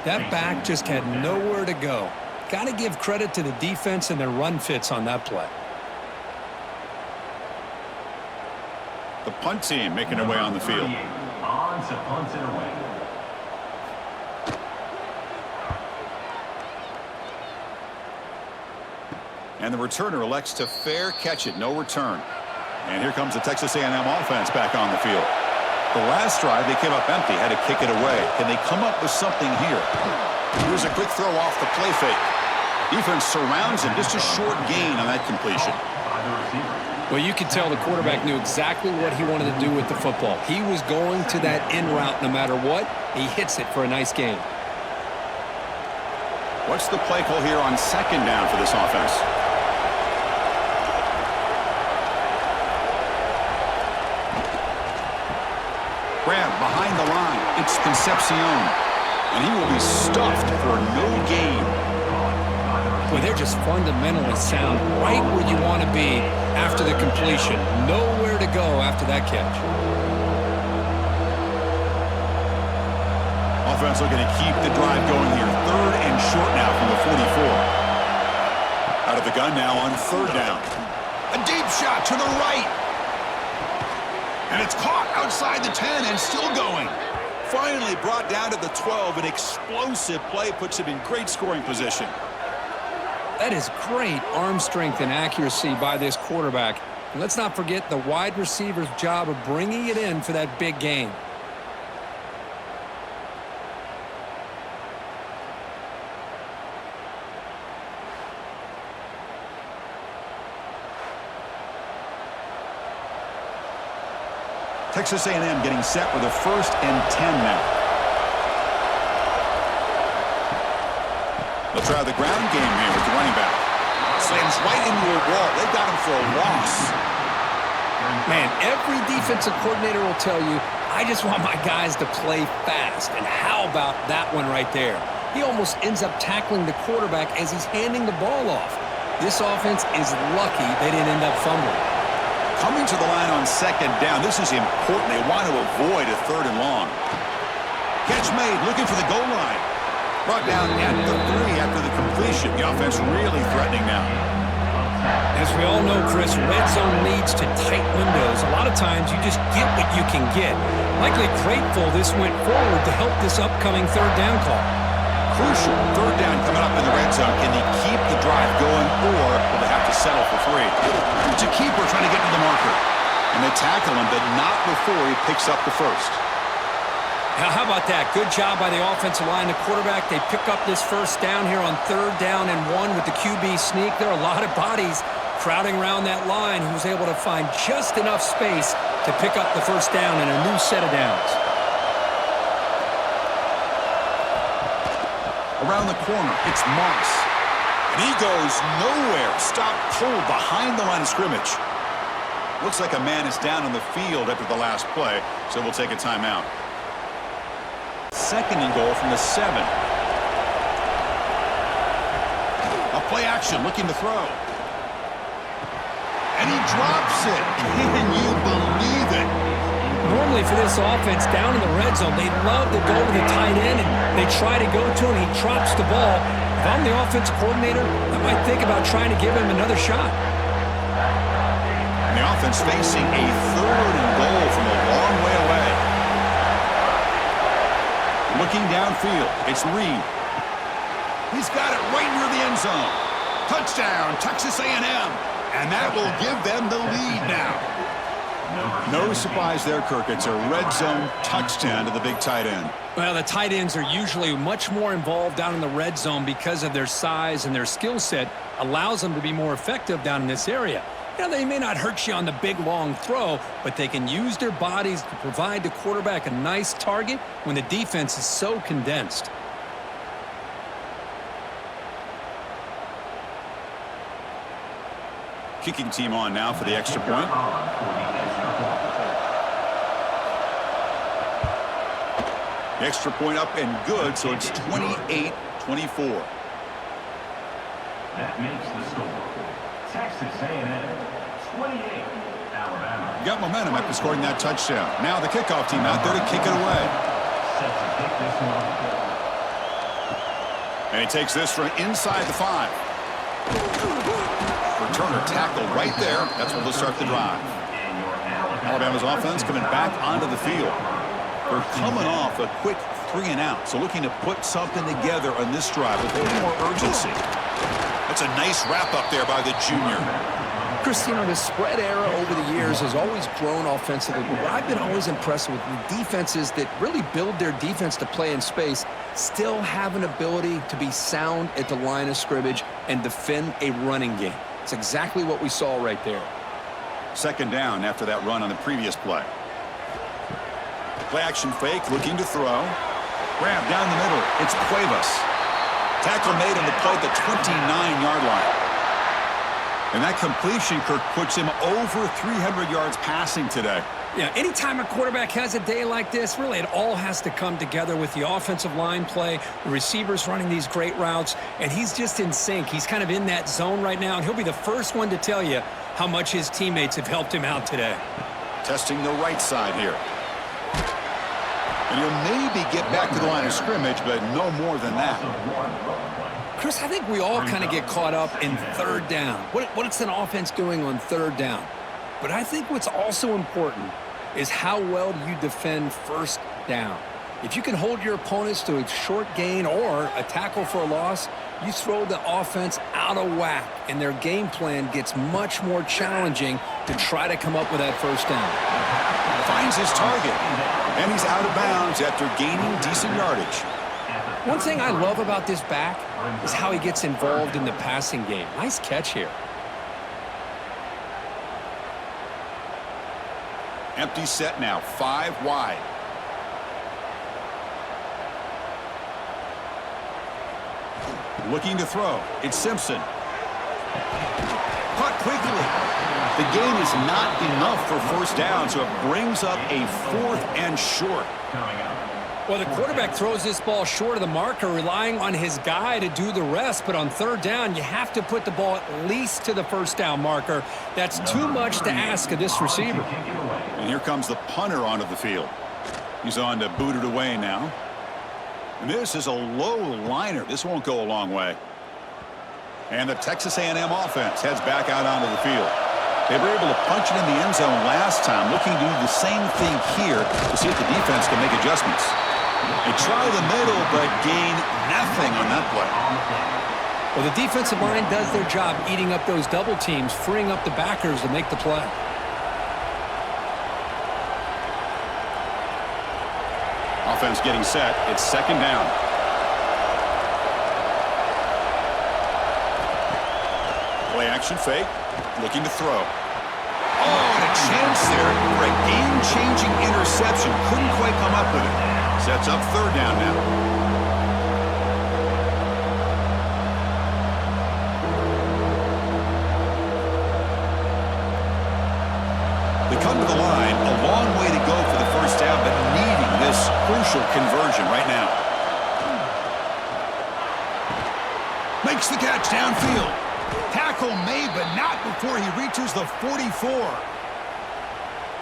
That back just had nowhere to go. Got to give credit to the defense and their run fits on that play. The punt team making their way on the field. On to punt it away. And the returner elects to fair catch it. No return. And here comes the Texas A&M offense back on the field. The last drive, they came up empty, had to kick it away. Can they come up with something here? Here's a quick throw off the play fake. Defense surrounds him. Just a short gain on that completion. Well, you could tell the quarterback knew exactly what he wanted to do with the football. He was going to that in route no matter what. He hits it for a nice gain. What's the play call here on 2nd down for this offense? Grab behind the line. It's Concepcion. And he will be stuffed for no gain. Well, they're just fundamentally sound right where you want to be after the completion. Nowhere to go after that catch. Offense looking to keep the drive going here. 3rd and short now from the 44. Out of the gun now on 3rd down. A deep shot to the right. And it's caught outside the 10 and still going. Finally brought down to the 12. An explosive play puts him in great scoring position. That is great arm strength and accuracy by this quarterback. And let's not forget the wide receiver's job of bringing it in for that big gain. Texas A&M getting set with a 1st and 10 now. They'll try the ground game here with the running back. Slams right into a wall. They got him for a loss. Man, every defensive coordinator will tell you, I just want my guys to play fast. And how about that one right there? He almost ends up tackling the quarterback as he's handing the ball off. This offense is lucky they didn't end up fumbling. Coming to the line on 2nd down. This is important. They want to avoid a 3rd and long. Catch made, looking for the goal line. Brought down at the 3 after the completion. The offense really threatening now. As we all know, Chris, red zone leads to tight windows. A lot of times you just get what you can get. Likely grateful this went forward to help this upcoming 3rd down call. Crucial. Third down coming up in the red zone. Can they keep the drive going, or will they have to settle for 3? It's a keeper trying to get to the marker. And they tackle him, but not before he picks up the first. Now, how about that? Good job by the offensive line. The quarterback, they pick up this first down here on 3rd down and 1 with the QB sneak. There are a lot of bodies crowding around that line, who was able to find just enough space to pick up the first down in a new set of downs. Around the corner, it's Moss. And he goes nowhere. Stop cold behind the line of scrimmage. Looks like a man is down on the field after the last play, so we'll take a timeout. 2nd and goal from the 7. A play action, looking to throw. And he drops it. Can you believe it? Normally for this offense, down in the red zone, they love to go to the tight end, and they try to go to him, and he drops the ball. If I'm the offensive coordinator, I might think about trying to give him another shot. And the offense facing a 3rd and goal from a long way away. Looking downfield, it's Reed. He's got it right near the end zone. Touchdown, Texas A&M. And that will give them the lead now. No surprise there, Kirk. It's a red zone touchdown to the big tight end. Well, the tight ends are usually much more involved down in the red zone because of their size, and their skill set allows them to be more effective down in this area. You know, they may not hurt you on the big, long throw, but they can use their bodies to provide the quarterback a nice target when the defense is so condensed. Kicking team on now for the extra point. The extra point up and good, so it's 28-24. That makes the score. Texas A&M 28, Alabama. Got momentum after scoring that touchdown. Now the kickoff team out there to kick it away. Set to kick this one. And he takes this from inside the 5. Returner tackled right there. That's where they'll start the drive. Alabama's offense coming back onto the field. They're coming off a quick 3-and-out, so looking to put something together on this drive with a little more urgency. That's a nice wrap-up there by the junior. Chris, you know, the spread era over the years has always grown offensively, but what I've been always impressed with the defenses that really build their defense to play in space still have an ability to be sound at the line of scrimmage and defend a running game. It's exactly what we saw right there. 2nd down after that run on the previous play. Play action fake, looking to throw. Grab down the middle. It's Cuevas. Tackle made on the play at the 29-yard line. And that completion, Kirk, puts him over 300 yards passing today. Yeah, anytime a quarterback has a day like this, really it all has to come together with the offensive line play, the receivers running these great routes, and he's just in sync. He's kind of in that zone right now, and he'll be the first one to tell you how much his teammates have helped him out today. Testing the right side here. And he'll maybe get back to the line of scrimmage, but no more than that. Chris, I think we all kind of get caught up in 3rd down. What's an offense doing on 3rd down? But I think what's also important is how well do you defend 1st down. If you can hold your opponents to a short gain or a tackle for a loss, you throw the offense out of whack, and their game plan gets much more challenging to try to come up with that 1st down. Finds his target, and he's out of bounds after gaining decent yardage. One thing I love about this back is how he gets involved in the passing game. Nice catch here. Empty set now, 5 wide. Looking to throw. It's Simpson. Caught quickly. The gain is not enough for 1st down, so it brings up a 4th and short. Well, the quarterback throws this ball short of the marker, relying on his guy to do the rest. But on 3rd down, you have to put the ball at least to the 1st down marker. That's too much to ask of this receiver. And here comes the punter onto the field. He's on to boot it away now. And this is a low liner. This won't go a long way. And the Texas A&M offense heads back out onto the field. They were able to punch it in the end zone last time, looking to do the same thing here to see if the defense can make adjustments. They try the middle, but gain nothing on that play. Well, the defensive line does their job eating up those double teams, freeing up the backers to make the play. Offense getting set. It's second down. Play action fake. Looking to throw. Oh, and a chance there for a game-changing interception. Couldn't quite come up with it. Sets up third down now. They come to the line. A long way to go for the first down, but needing this crucial conversion right now. Makes the catch downfield. Tackle made, but not before he reaches the 44.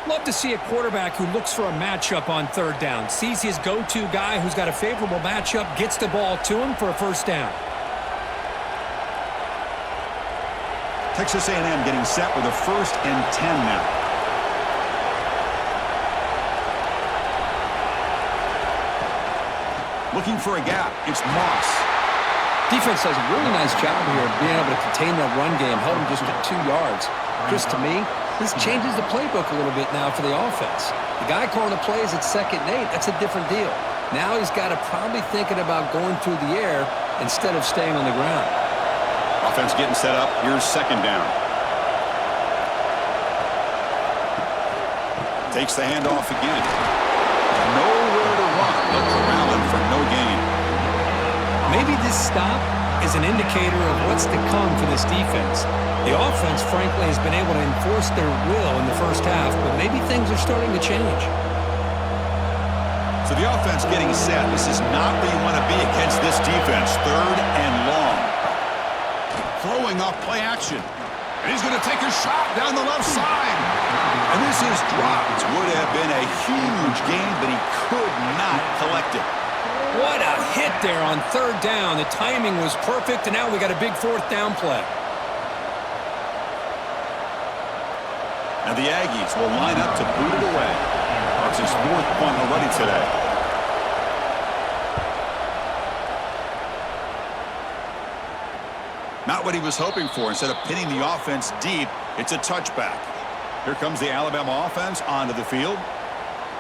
Love to see a quarterback who looks for a matchup on third down. Sees his go-to guy who's got a favorable matchup, gets the ball to him for a first down. Texas A&M getting set with a 1st and 10 now. Looking for a gap. It's Moss. Defense does a really nice job here of being able to contain that run game, held him just at 2 yards. Chris, to me, this changes the playbook a little bit now for the offense. The guy calling the plays at 2nd and 8, that's a different deal. Now he's got to probably thinking about going through the air instead of staying on the ground. Offense getting set up. Here's second down. Takes the handoff again. Nowhere to run. Look around him for no gain. Maybe this stop is an indicator of what's to come for this defense. The offense, frankly, has been able to enforce their will in the first half, but maybe things are starting to change. So the offense getting set. This is not where you want to be against this defense. 3rd and long. Throwing off play action. And he's going to take a shot down the left side. And this is dropped. Would have been a huge gain, but he could not collect it. What a hit there on third down. The timing was perfect, and now we got a big 4th down play. And the Aggies will line up to boot it away. That's his 4th punt already today. Not what he was hoping for. Instead of pinning the offense deep, it's a touchback. Here comes the Alabama offense onto the field.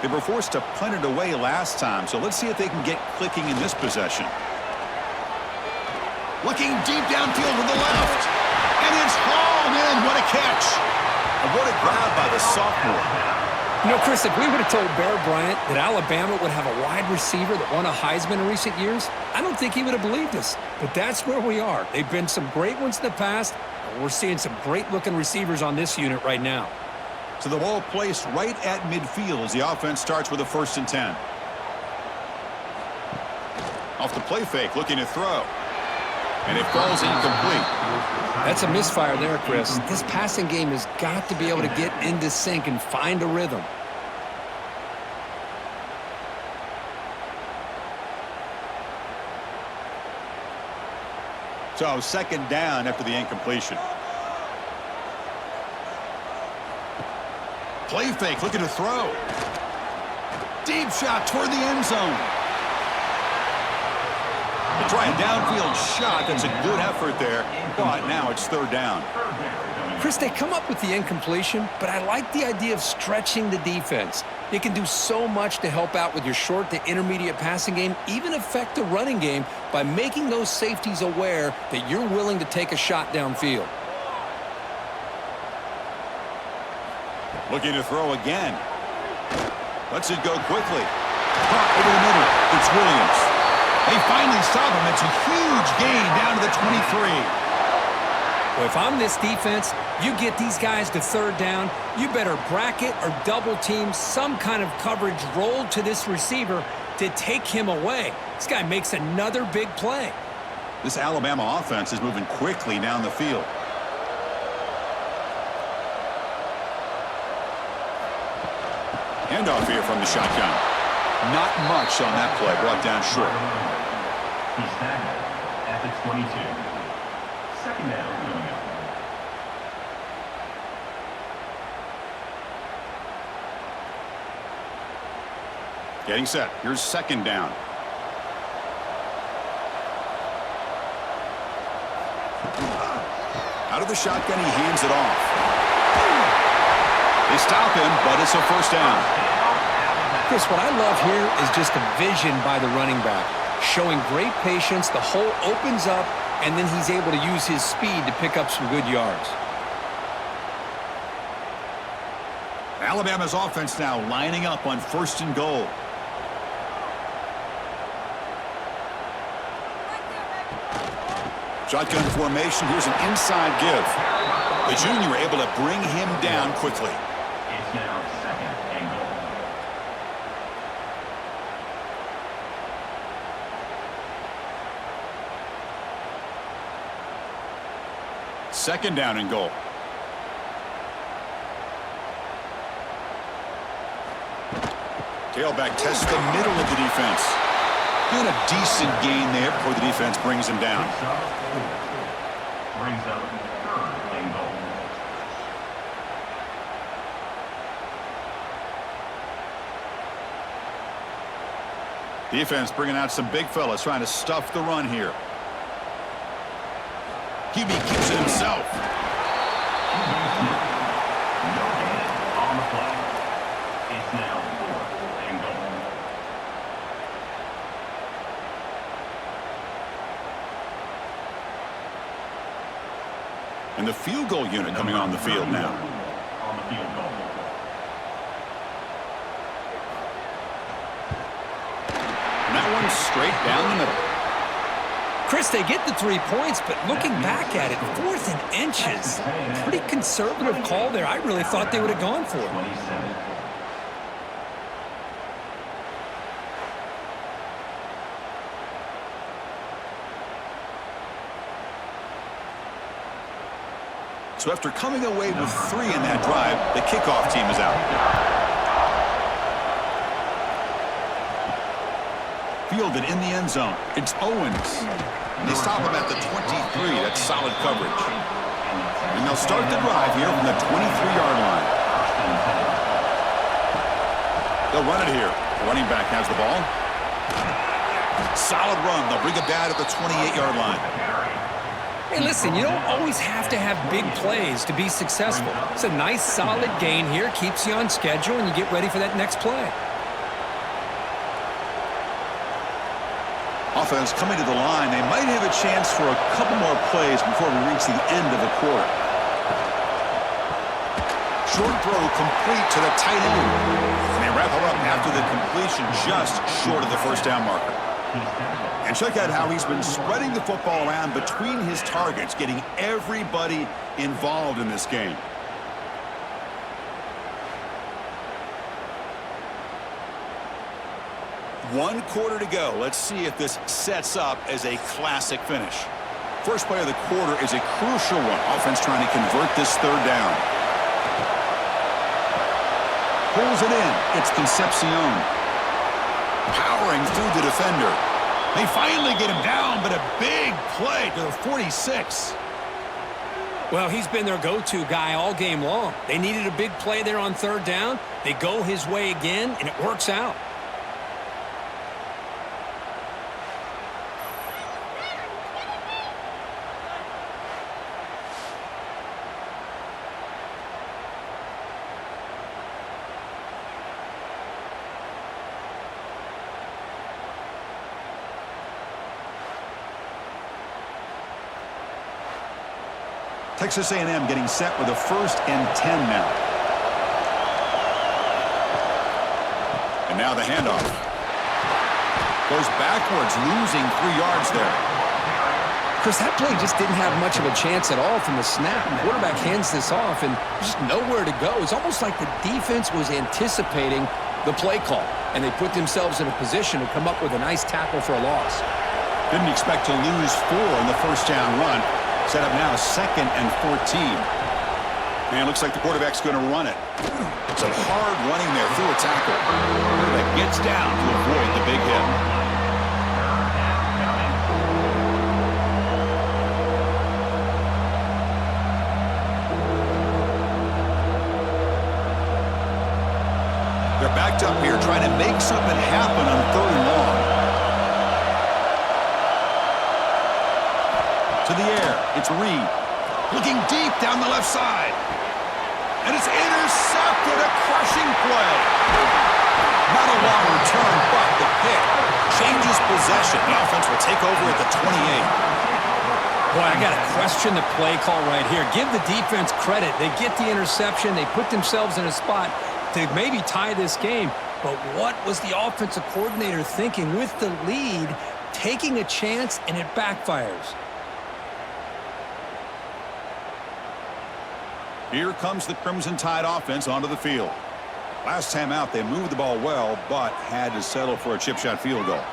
They were forced to punt it away last time, so let's see if they can get clicking in this possession. Looking deep downfield to the left. And it's hauled in. What a catch. And what a grab by the sophomore. You know, Chris, if we would have told Bear Bryant that Alabama would have a wide receiver that won a Heisman in recent years, I don't think he would have believed us. But that's where we are. They've been some great ones in the past, and we're seeing some great-looking receivers on this unit right now. So the ball placed right at midfield as the offense starts with a 1st and 10. Off the play fake, looking to throw. And it falls incomplete. That's a misfire there, Chris. This passing game has got to be able to get into sync and find a rhythm. So 2nd down after the incompletion. Play fake, looking to throw. Deep shot toward the end zone. They try a downfield shot. That's a good effort there, but now it's 3rd down. Chris, they come up with the incompletion, but I like the idea of stretching the defense. You can do so much to help out with your short to intermediate passing game, even affect the running game by making those safeties aware that you're willing to take a shot downfield. Looking to throw again. Lets it go quickly. Caught over the middle. It's Williams. They finally stop him. It's a huge gain down to the 23. Well, if I'm this defense, you get these guys to 3rd down, you better bracket or double team some kind of coverage rolled to this receiver to take him away. This guy makes another big play. This Alabama offense is moving quickly down the field. Handoff here from the shotgun. Not much on that play, brought down short. He's tackled at the 22. 2nd down coming up. Getting set. Here's second down. Out of the shotgun, he hands it off. They stop him, but it's a first down. Chris, what I love here is just a vision by the running back. Showing great patience, the hole opens up, and then he's able to use his speed to pick up some good yards. Alabama's offense now lining up on first and goal. Shotgun formation. Here's an inside give. The junior able to bring him down quickly. It's now second and goal. Second down and goal. Tailback tests the middle of the defense. Doing a decent gain there before the defense brings him down. Brings up third and goal. Defense bringing out some big fellas trying to stuff the run here. QB keeps it himself. No gain on the play. It's now fourth and goal. And the field goal unit coming on the field now. On the field goal. And that one's straight down the middle. Chris, they get the 3 points, but looking back at it, 4th and inches. Pretty conservative call there. I really thought they would have gone for it. 27. So after coming away with 3 in that drive, the kickoff team is out. Fielded in the end zone. It's Owens. And they stop him at the 23. That's solid coverage. And they'll start the drive here from the 23-yard line. They'll run it here. The running back has the ball. Solid run. They'll bring it down at the 28-yard line. Hey, listen, you don't always have to have big plays to be successful. It's a nice, solid gain here. Keeps you on schedule, and you get ready for that next play. Offense coming to the line. They might have a chance for a couple more plays before we reach the end of the quarter. Short throw complete to the tight end. And they wrap it up after the completion just short of the first down marker. And check out how he's been spreading the football around between his targets, getting everybody involved in this game. One quarter to go. Let's see if this sets up as a classic finish. First play of the quarter is a crucial one. Offense trying to convert this third down. Pulls it in. It's Concepcion. Powering through the defender. They finally get him down, but a big play to the 46. Well, he's been their go-to guy all game long. They needed a big play there on third down. They go his way again, and it works out. Texas A&M getting set with a 1st and 10 now. And now the handoff. Goes backwards, losing 3 yards there. Chris, that play just didn't have much of a chance at all from the snap. The quarterback hands this off, and just nowhere to go. It's almost like the defense was anticipating the play call, and they put themselves in a position to come up with a nice tackle for a loss. Didn't expect to lose 4 in the first down run. Set up now 2nd and 14. And looks like the quarterback's going to run it. Some hard running there through a tackle. Quarterback gets down to avoid the big hit. They're backed up here trying to make something happen on 3rd and long. To the air, it's Reed. Looking deep down the left side. And it's intercepted, a crushing play. Not a long return, but the pick changes possession. The offense will take over at the 28. Boy, I got to question the play call right here. Give the defense credit. They get the interception. They put themselves in a spot to maybe tie this game. But what was the offensive coordinator thinking with the lead, taking a chance, and it backfires? Here comes the Crimson Tide offense onto the field. Last time out, they moved the ball well, but had to settle for a chip shot field goal.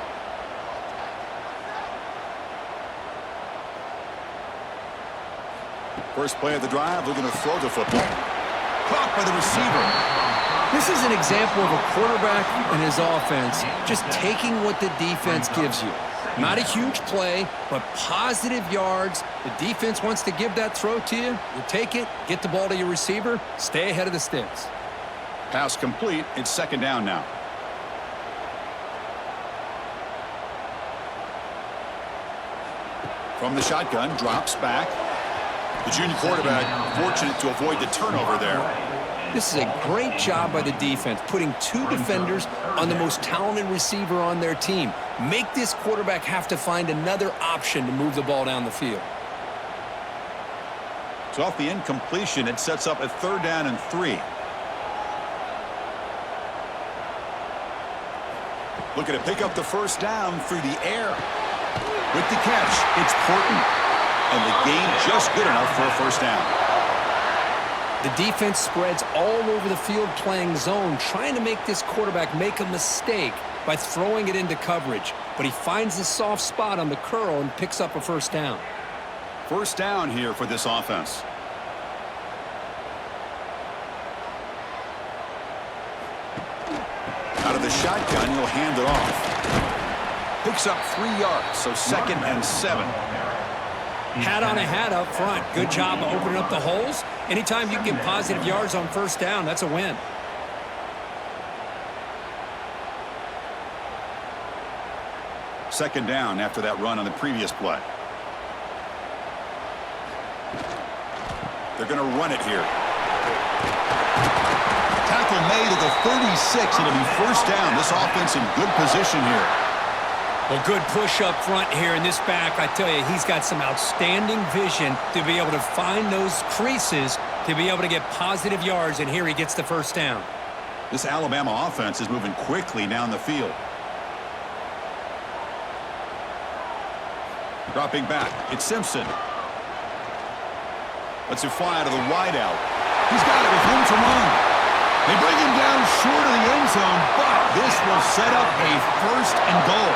First play of the drive, they're going to throw the football. Caught by the receiver. This is an example of a quarterback and his offense just taking what the defense gives you. Not a huge play, but positive yards. The defense wants to give that throw to you. You take it, get the ball to your receiver, stay ahead of the sticks. Pass complete. It's 2nd down now. From the shotgun, drops back. The junior quarterback fortunate to avoid the turnover there. This is a great job by the defense, putting 2 defenders on the most talented receiver on their team. Make this quarterback have to find another option to move the ball down the field. So off the incompletion, it sets up a 3rd down and 3. Looking to pick up the 1st down through the air. With the catch, it's Porton. And the gain just good enough for a 1st down. The defense spreads all over the field playing zone, trying to make this quarterback make a mistake by throwing it into coverage. But he finds the soft spot on the curl and picks up a 1st down. 1st down here for this offense. Out of the shotgun, he'll hand it off. Picks up 3 yards, so 2nd and 7. Hat on a hat up front. Good job of opening up the holes. Anytime you can get positive yards on 1st down, that's a win. Second down after that run on the previous play. They're going to run it here. Tackle made at the 36. It'll be 1st down. This offense in good position here. Well, good push up front here in this back. I tell you, he's got some outstanding vision to be able to find those creases to be able to get positive yards, and here he gets the 1st down. This Alabama offense is moving quickly down the field. Dropping back, it's Simpson. Lets it fly out of the wideout. He's got it with room to run. They bring him down short of the end zone, but this will set up a 1st and goal.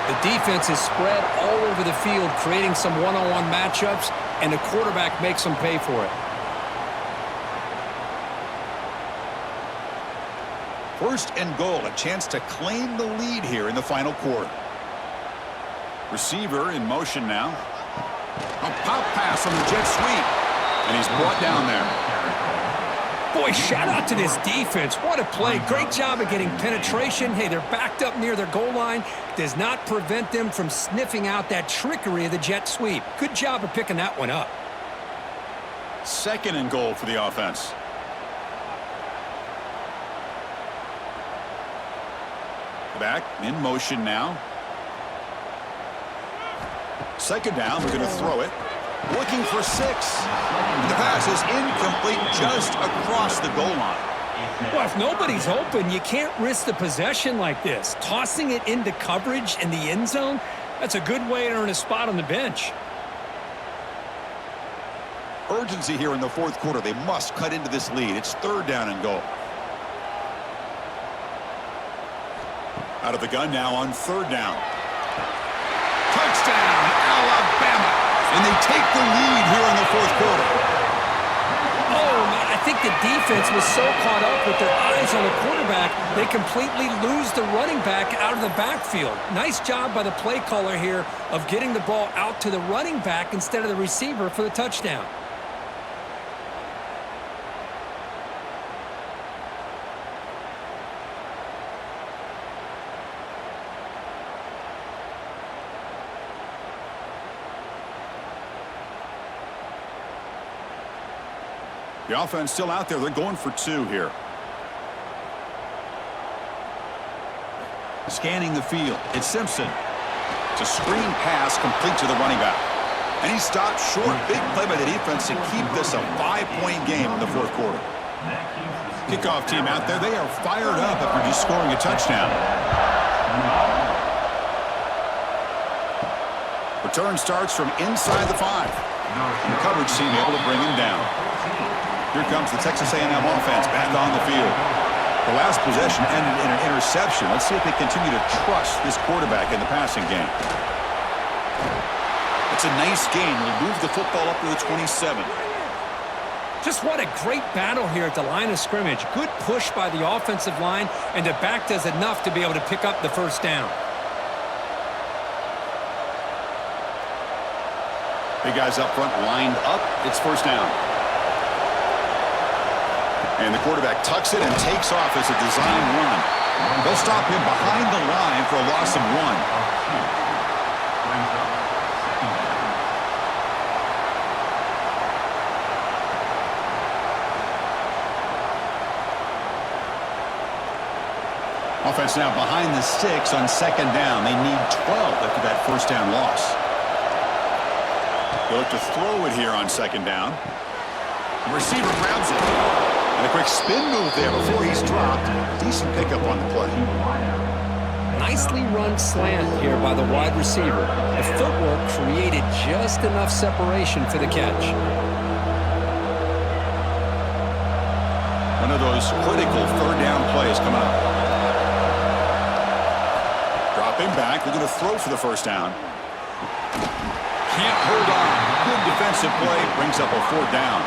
The defense is spread all over the field, creating some one-on-one matchups, and the quarterback makes them pay for it. 1st and goal, a chance to claim the lead here in the final quarter. Receiver in motion now. A pop pass on the jet sweep, and he's brought down there. Boy, shout out to this defense. What a play. Great job of getting penetration. Hey, they're backed up near their goal line. Does not prevent them from sniffing out that trickery of the jet sweep. Good job of picking that one up. 2nd and goal for the offense. Back in motion now. 2nd down, we're going to throw it. Looking for 6. The pass is incomplete just across the goal line. Well, if nobody's open, you can't risk the possession like this. Tossing it into coverage in the end zone, that's a good way to earn a spot on the bench. Urgency here in the 4th quarter. They must cut into this lead. It's 3rd down and goal. Out of the gun now on 3rd down. Touchdown, Alabama. And they take the lead here in the 4th quarter. Oh, man, I think the defense was so caught up with their eyes on the quarterback, they completely lose the running back out of the backfield. Nice job by the play caller here of getting the ball out to the running back instead of the receiver for the touchdown. The offense still out there. They're going for 2 here. Scanning the field. It's Simpson. It's a screen pass complete to the running back. And he stopped short. Big play by the defense to keep this a 5-point game in the fourth quarter. Kickoff team out there. They are fired up after just scoring a touchdown. Return starts from inside the 5. The coverage team able to bring him down. Here comes the Texas A&M offense back on the field. The last possession ended in an interception. Let's see if they continue to trust this quarterback in the passing game. It's a nice gain. We'll move the football up to the 27. Just what a great battle here at the line of scrimmage. Good push by the offensive line, and the back does enough to be able to pick up the first down. Big guys up front lined up. It's first down. And the quarterback tucks it and takes off as a design run. They'll stop him behind the line for a loss of 1. Offense now behind the 6 on second down. They need 12 after that first down loss. They'll look to throw it here on second down. The receiver grabs it. And a quick spin move there before he's dropped. Decent pickup on the play. Nicely run slant here by the wide receiver. The footwork created just enough separation for the catch. One of those critical third down plays coming up. Dropping back. They're going to throw for the first down. Can't hold on. Good defensive play. Brings up a fourth down.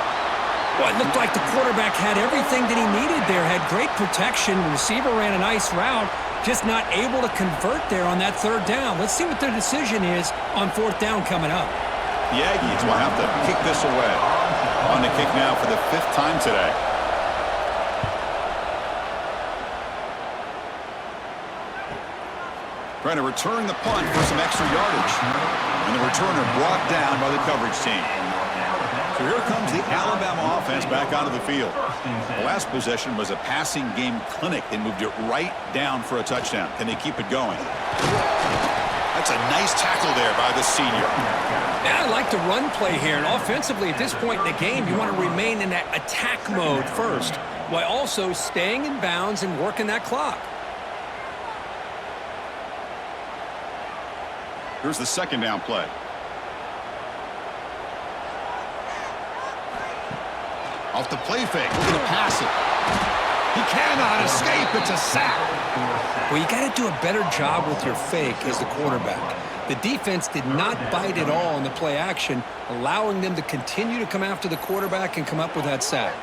Well, it looked like the quarterback had everything that he needed there. Had great protection. The receiver ran a nice route. Just not able to convert there on that third down. Let's see what their decision is on fourth down coming up. The Aggies will have to kick this away. On the kick now for the 5th time today. Trying to return the punt for some extra yardage. And the returner brought down by the coverage team. So here comes the Alabama offense back onto the field. The last possession was a passing game clinic. They moved it right down for a touchdown. Can they keep it going? That's a nice tackle there by the senior. Yeah, I like the run play here. And offensively, at this point in the game, you want to remain in that attack mode first, while also staying in bounds and working that clock. Here's the second down play. Off the play fake, looking to pass it. He cannot escape. It's a sack. Well, you got to do a better job with your fake as the quarterback. The defense did not bite at all in the play action, allowing them to continue to come after the quarterback and come up with that sack.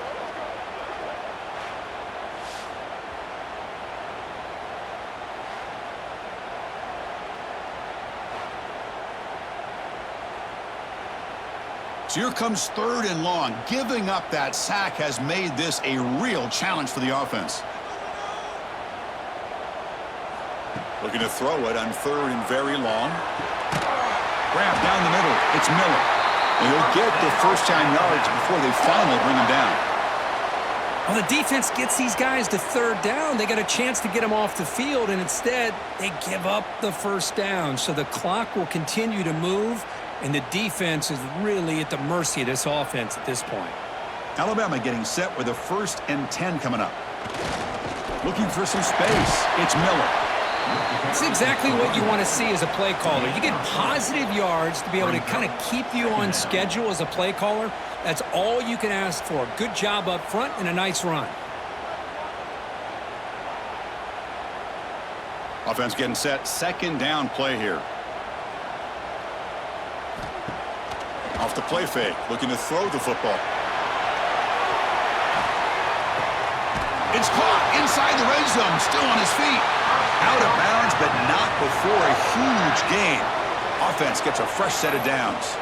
So here comes 3rd and long. Giving up that sack has made this a real challenge for the offense. Looking to throw it on 3rd and very long. Grab down the middle. It's Miller. And he'll get the first down yards before they finally bring him down. Well, the defense gets these guys to third down. They got a chance to get them off the field, and instead they give up the first down. So the clock will continue to move. And the defense is really at the mercy of this offense at this point. Alabama getting set with a 1st and 10 coming up. Looking for some space. It's Miller. It's exactly what you want to see as a play caller. You get positive yards to be able to kind of keep you on schedule as a play caller. That's all you can ask for. Good job up front and a nice run. Offense getting set. Second down play here. Off the play fake, looking to throw the football. It's caught inside the red zone, still on his feet. Out of bounds, but not before a huge gain. Offense gets a fresh set of downs.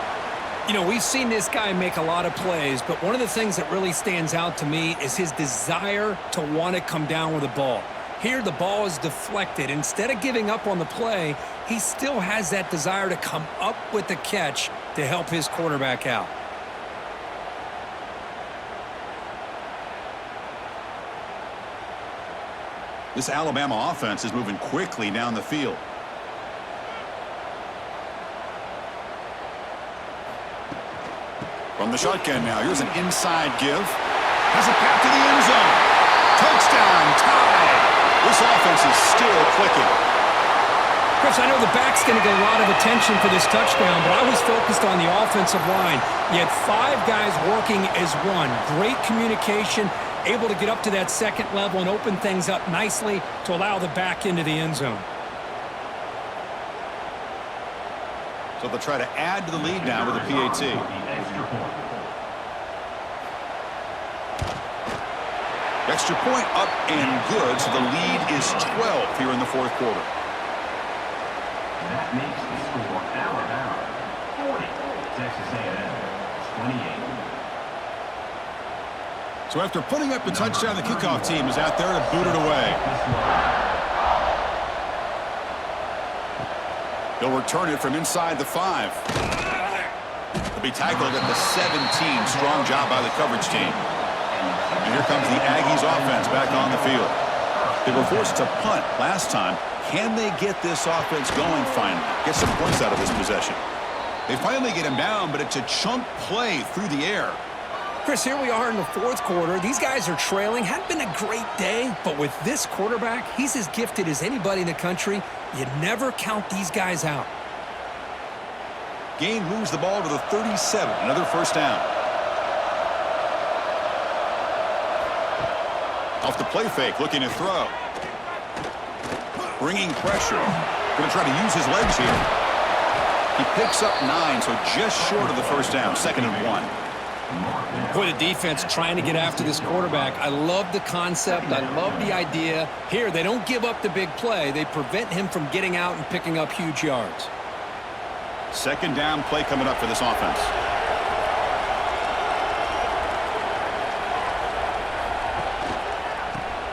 You know, we've seen this guy make a lot of plays, but one of the things that really stands out to me is his desire to want to come down with the ball. Here, the ball is deflected. Instead of giving up on the play, he still has that desire to come up with the catch to help his quarterback out. This Alabama offense is moving quickly down the field. From the shotgun now, here's an inside give. Has a path to the end zone. Touchdown, tied. This offense is still clicking. Chris, I know the back's going to get a lot of attention for this touchdown, but I was focused on the offensive line. You had 5 guys working as one. Great communication, able to get up to that second level and open things up nicely to allow the back into the end zone. So they'll try to add to the lead now with a PAT. Extra point up and good, so the lead is 12 here in the fourth quarter. That makes the score Alabama 40, Texas A&M 28. So after putting up the touchdown, the kickoff team is out there to boot it away. He'll return it from inside the 5. He'll be tackled at the 17. Strong job by the coverage team. And here comes the Aggies offense back on the field. They were forced to punt last time. Can they get this offense going finally? Get some points out of this possession. They finally get him down, but it's a chunk play through the air. Chris, here we are in the fourth quarter. These guys are trailing. Hadn't been a great day, but with this quarterback, he's as gifted as anybody in the country. You never count these guys out. Gain moves the ball to the 37. Another first down. Off the play fake, looking to throw. Bringing pressure. Going to try to use his legs here. He picks up 9, so just short of the first down. 2nd and 1. Boy, the defense trying to get after this quarterback. I love the concept. I love the idea. Here, they don't give up the big play. They prevent him from getting out and picking up huge yards. 2nd down play coming up for this offense.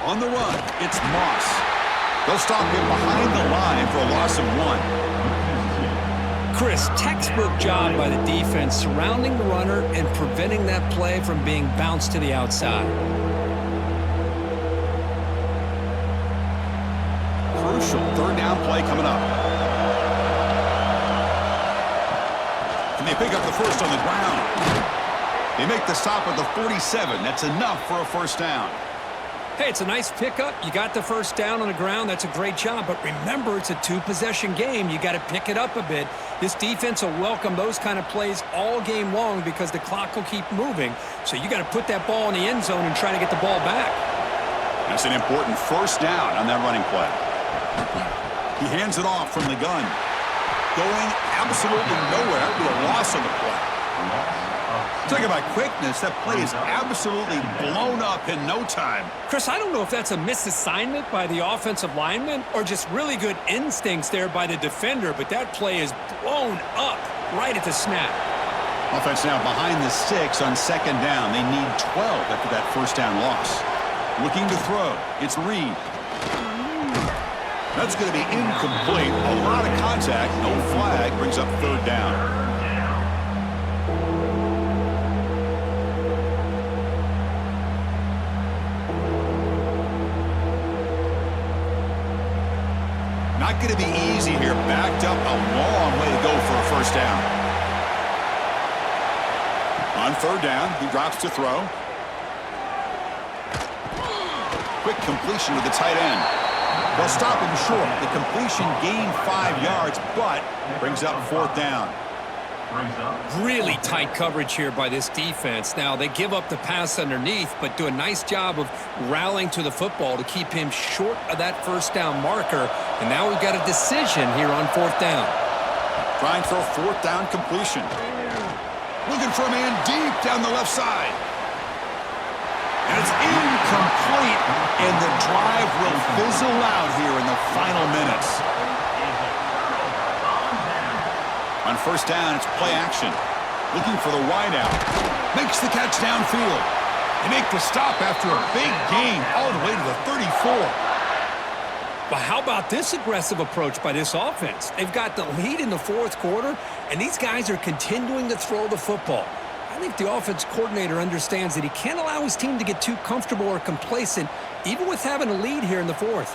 On the run, it's Moss. They'll stop him behind the line for a loss of 1. Chris, textbook job by the defense surrounding the runner and preventing that play from being bounced to the outside. Crucial 3rd down play coming up. Can they pick up the first on the ground? They make the stop at the 47. That's enough for a first down. Hey, it's a nice pickup. You got the first down on the ground. That's a great job. But remember, it's a 2-possession game. You got to pick it up a bit. This defense will welcome those kind of plays all game long because the clock will keep moving. So you got to put that ball in the end zone and try to get the ball back. That's an important first down on that running play. He hands it off from the gun. Going absolutely nowhere to a loss on the play. Talk about quickness. That play is absolutely blown up in no time. Chris, I don't know if that's a misassignment by the offensive lineman or just really good instincts there by the defender, but that play is blown up right at the snap. Offense now behind the 6 on 2nd down. They need 12 after that first down loss. Looking to throw. It's Reed. That's going to be incomplete. A lot of contact. No flag. Brings up 3rd down. Not going to be easy here. Backed up a long way to go for a first down. On 3rd down, he drops to throw. Quick completion to the tight end. They'll stop him short. The completion gained 5 yards, but brings up 4th down. Really tight coverage here by this defense. Now, they give up the pass underneath, but do a nice job of rallying to the football to keep him short of that first down marker. And now we've got a decision here on 4th down. Trying for a 4th down completion. Looking for a man deep down the left side. And it's incomplete, and the drive will fizzle out here in the final minutes. On 1st down, it's play action. Looking for the wideout. Makes the catch downfield. They make the stop after a big gain all the way to the 34. But how about this aggressive approach by this offense? They've got the lead in the 4th quarter, and these guys are continuing to throw the football. I think the offense coordinator understands that he can't allow his team to get too comfortable or complacent, even with having a lead here in the fourth.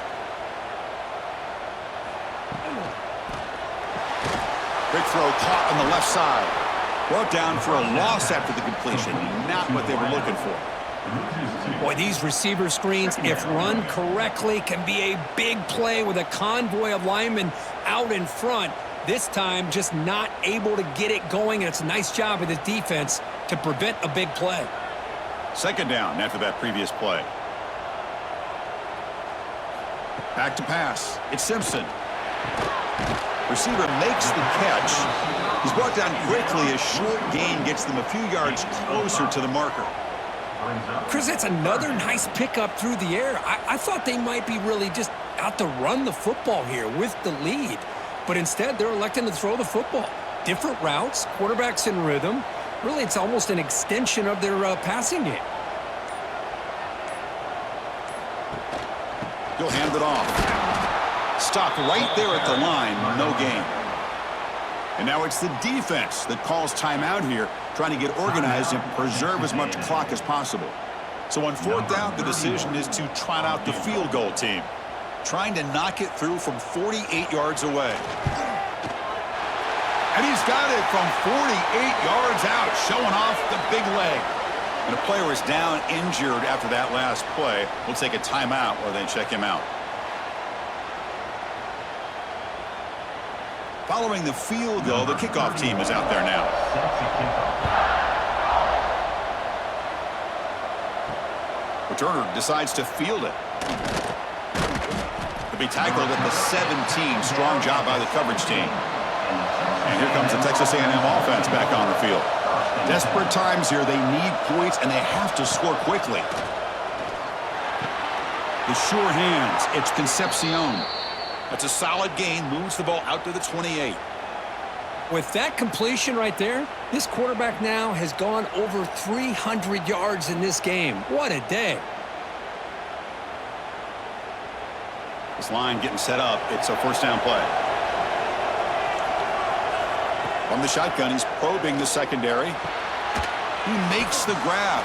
Big throw caught on the left side. Brought down for a loss after the completion. Not what they were looking for. Boy, these receiver screens, if run correctly, can be a big play with a convoy of linemen out in front. This time, just not able to get it going, and it's a nice job of the defense to prevent a big play. Second down after that previous play. Back to pass. It's Simpson. Receiver makes the catch. He's brought down quickly. A short gain gets them a few yards closer to the marker. Chris, that's another nice pickup through the air. I thought they might be really just out to run the football here with the lead. But instead, they're electing to throw the football. Different routes, quarterbacks in rhythm. Really, it's almost an extension of their passing game. He'll hand it off. Stopped right there at the line. No gain. And now it's the defense that calls timeout here, trying to get organized and preserve as much clock as possible. So on fourth down, the decision is to trot out the field goal team, trying to knock it through from 48 yards away. And he's got it from 48 yards out, showing off the big leg. And a player is down injured after that last play. We'll take a timeout or then check him out. Following the field goal, the kickoff team is out there now. Returner decides to field it. To be tackled at the 17. Strong job by the coverage team. And here comes the Texas A&M offense back on the field. Desperate times here. They need points, and they have to score quickly. The sure hands. It's Concepcion. That's a solid gain. Moves the ball out to the 28. With that completion right there, this quarterback now has gone over 300 yards in this game. What a day. This line getting set up. It's a first down play. From the shotgun, he's probing the secondary. He makes the grab.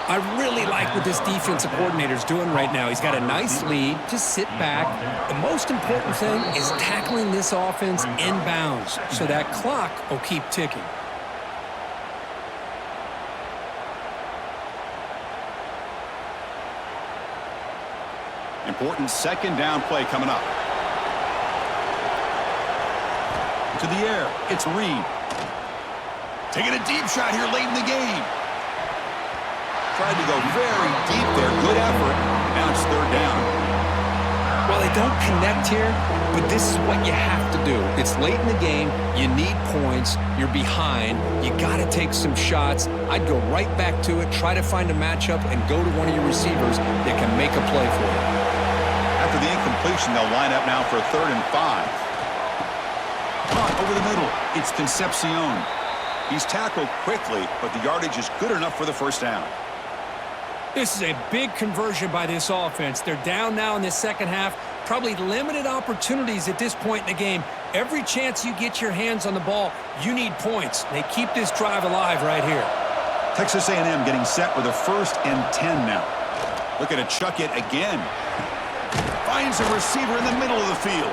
I really like what this defensive coordinator is doing right now. He's got a nice lead. Just sit back. The most important thing is tackling this offense inbounds so that clock will keep ticking. Important second down play coming up. To the air. It's Reed. Taking a deep shot here late in the game. Tried to go very deep there. Good effort. Now it's third down. Well, they don't connect here, but this is what you have to do. It's late in the game. You need points. You're behind. You got to take some shots. I'd go right back to it, try to find a matchup, and go to one of your receivers that can make a play for you. After the incompletion, they'll line up now for 3rd and 5. Caught over the middle. It's Concepcion. He's tackled quickly, but the yardage is good enough for the first down. This is a big conversion by this offense. They're down now in the second half. Probably limited opportunities at this point in the game. Every chance you get your hands on the ball, you need points. They keep this drive alive right here. Texas A&M getting set with a 1st and 10 now. Looking to chuck it again. Finds a receiver in the middle of the field.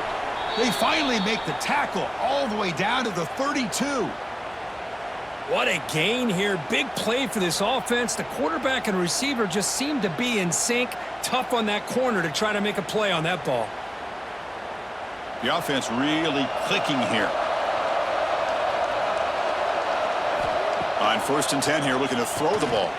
They finally make the tackle all the way down to the 32. What a gain here. Big play for this offense. The quarterback and receiver just seem to be in sync. Tough on that corner to try to make a play on that ball. The offense really clicking here. On 1st and 10 here, looking to throw the ball.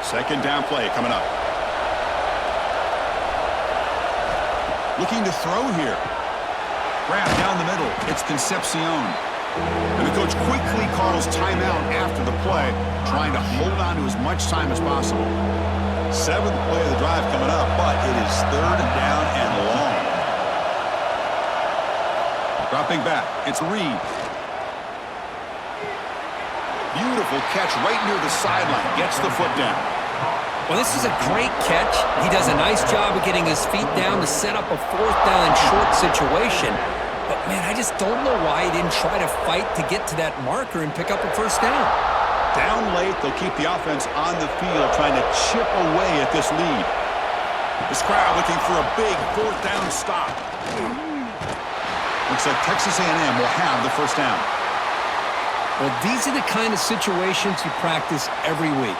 Second down play coming up. Looking to throw here. Grab down the middle. It's Concepcion. And the coach quickly calls timeout after the play, trying to hold on to as much time as possible. 7th play of the drive coming up, but it is 3rd down and long. Dropping back. It's Reed. Beautiful catch right near the sideline. Gets the foot down. Well, this is a great catch. He does a nice job of getting his feet down to set up a fourth down and short situation. But, man, I just don't know why he didn't try to fight to get to that marker and pick up a first down. Down late, they'll keep the offense on the field trying to chip away at this lead. This crowd looking for a big fourth down stop. Looks like Texas A&M will have the first down. Well, these are the kind of situations you practice every week.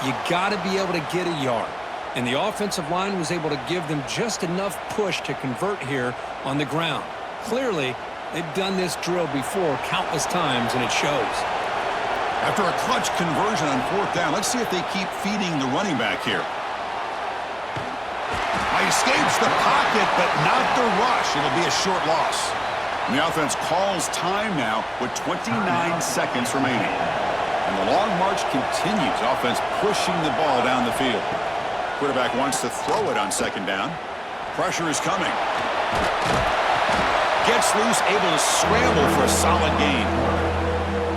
You got to be able to get a yard. And the offensive line was able to give them just enough push to convert here on the ground. Clearly, they've done this drill before countless times, and it shows. After a clutch conversion on fourth down, let's see if they keep feeding the running back here. He escapes the pocket, but not the rush. It'll be a short loss. And the offense calls time now with 29 seconds remaining. And the long march continues. Offense pushing the ball down the field. Quarterback wants to throw it on second down. Pressure is coming. Gets loose, able to scramble for a solid gain.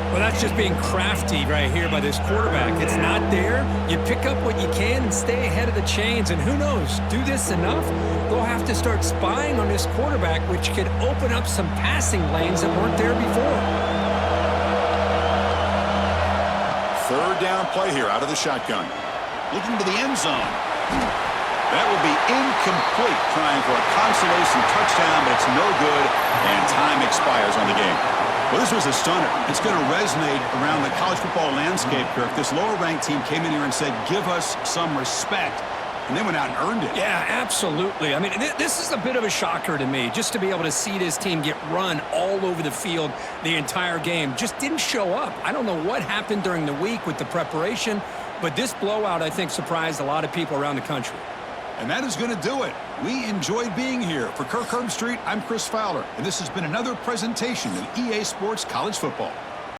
Well, that's just being crafty right here by this quarterback. It's not there. You pick up what you can and stay ahead of the chains. And who knows, do this enough, they'll have to start spying on this quarterback, which could open up some passing lanes that weren't there before. Third down play here out of the shotgun. Looking to the end zone. That will be incomplete, trying for a consolation touchdown, but it's no good, and time expires on the game. Well, this was a stunner. It's going to resonate around the college football landscape here. If this lower-ranked team came in here and said, give us some respect, and they went out and earned it. Yeah, absolutely. I mean, this is a bit of a shocker to me, just to be able to see this team get run all over the field the entire game. Just didn't show up. I don't know what happened during the week with the preparation, but this blowout, I think, surprised a lot of people around the country. And that is going to do it. We enjoyed being here. For Kirk Herbstreit, I'm Chris Fowler, and this has been another presentation of EA Sports College Football.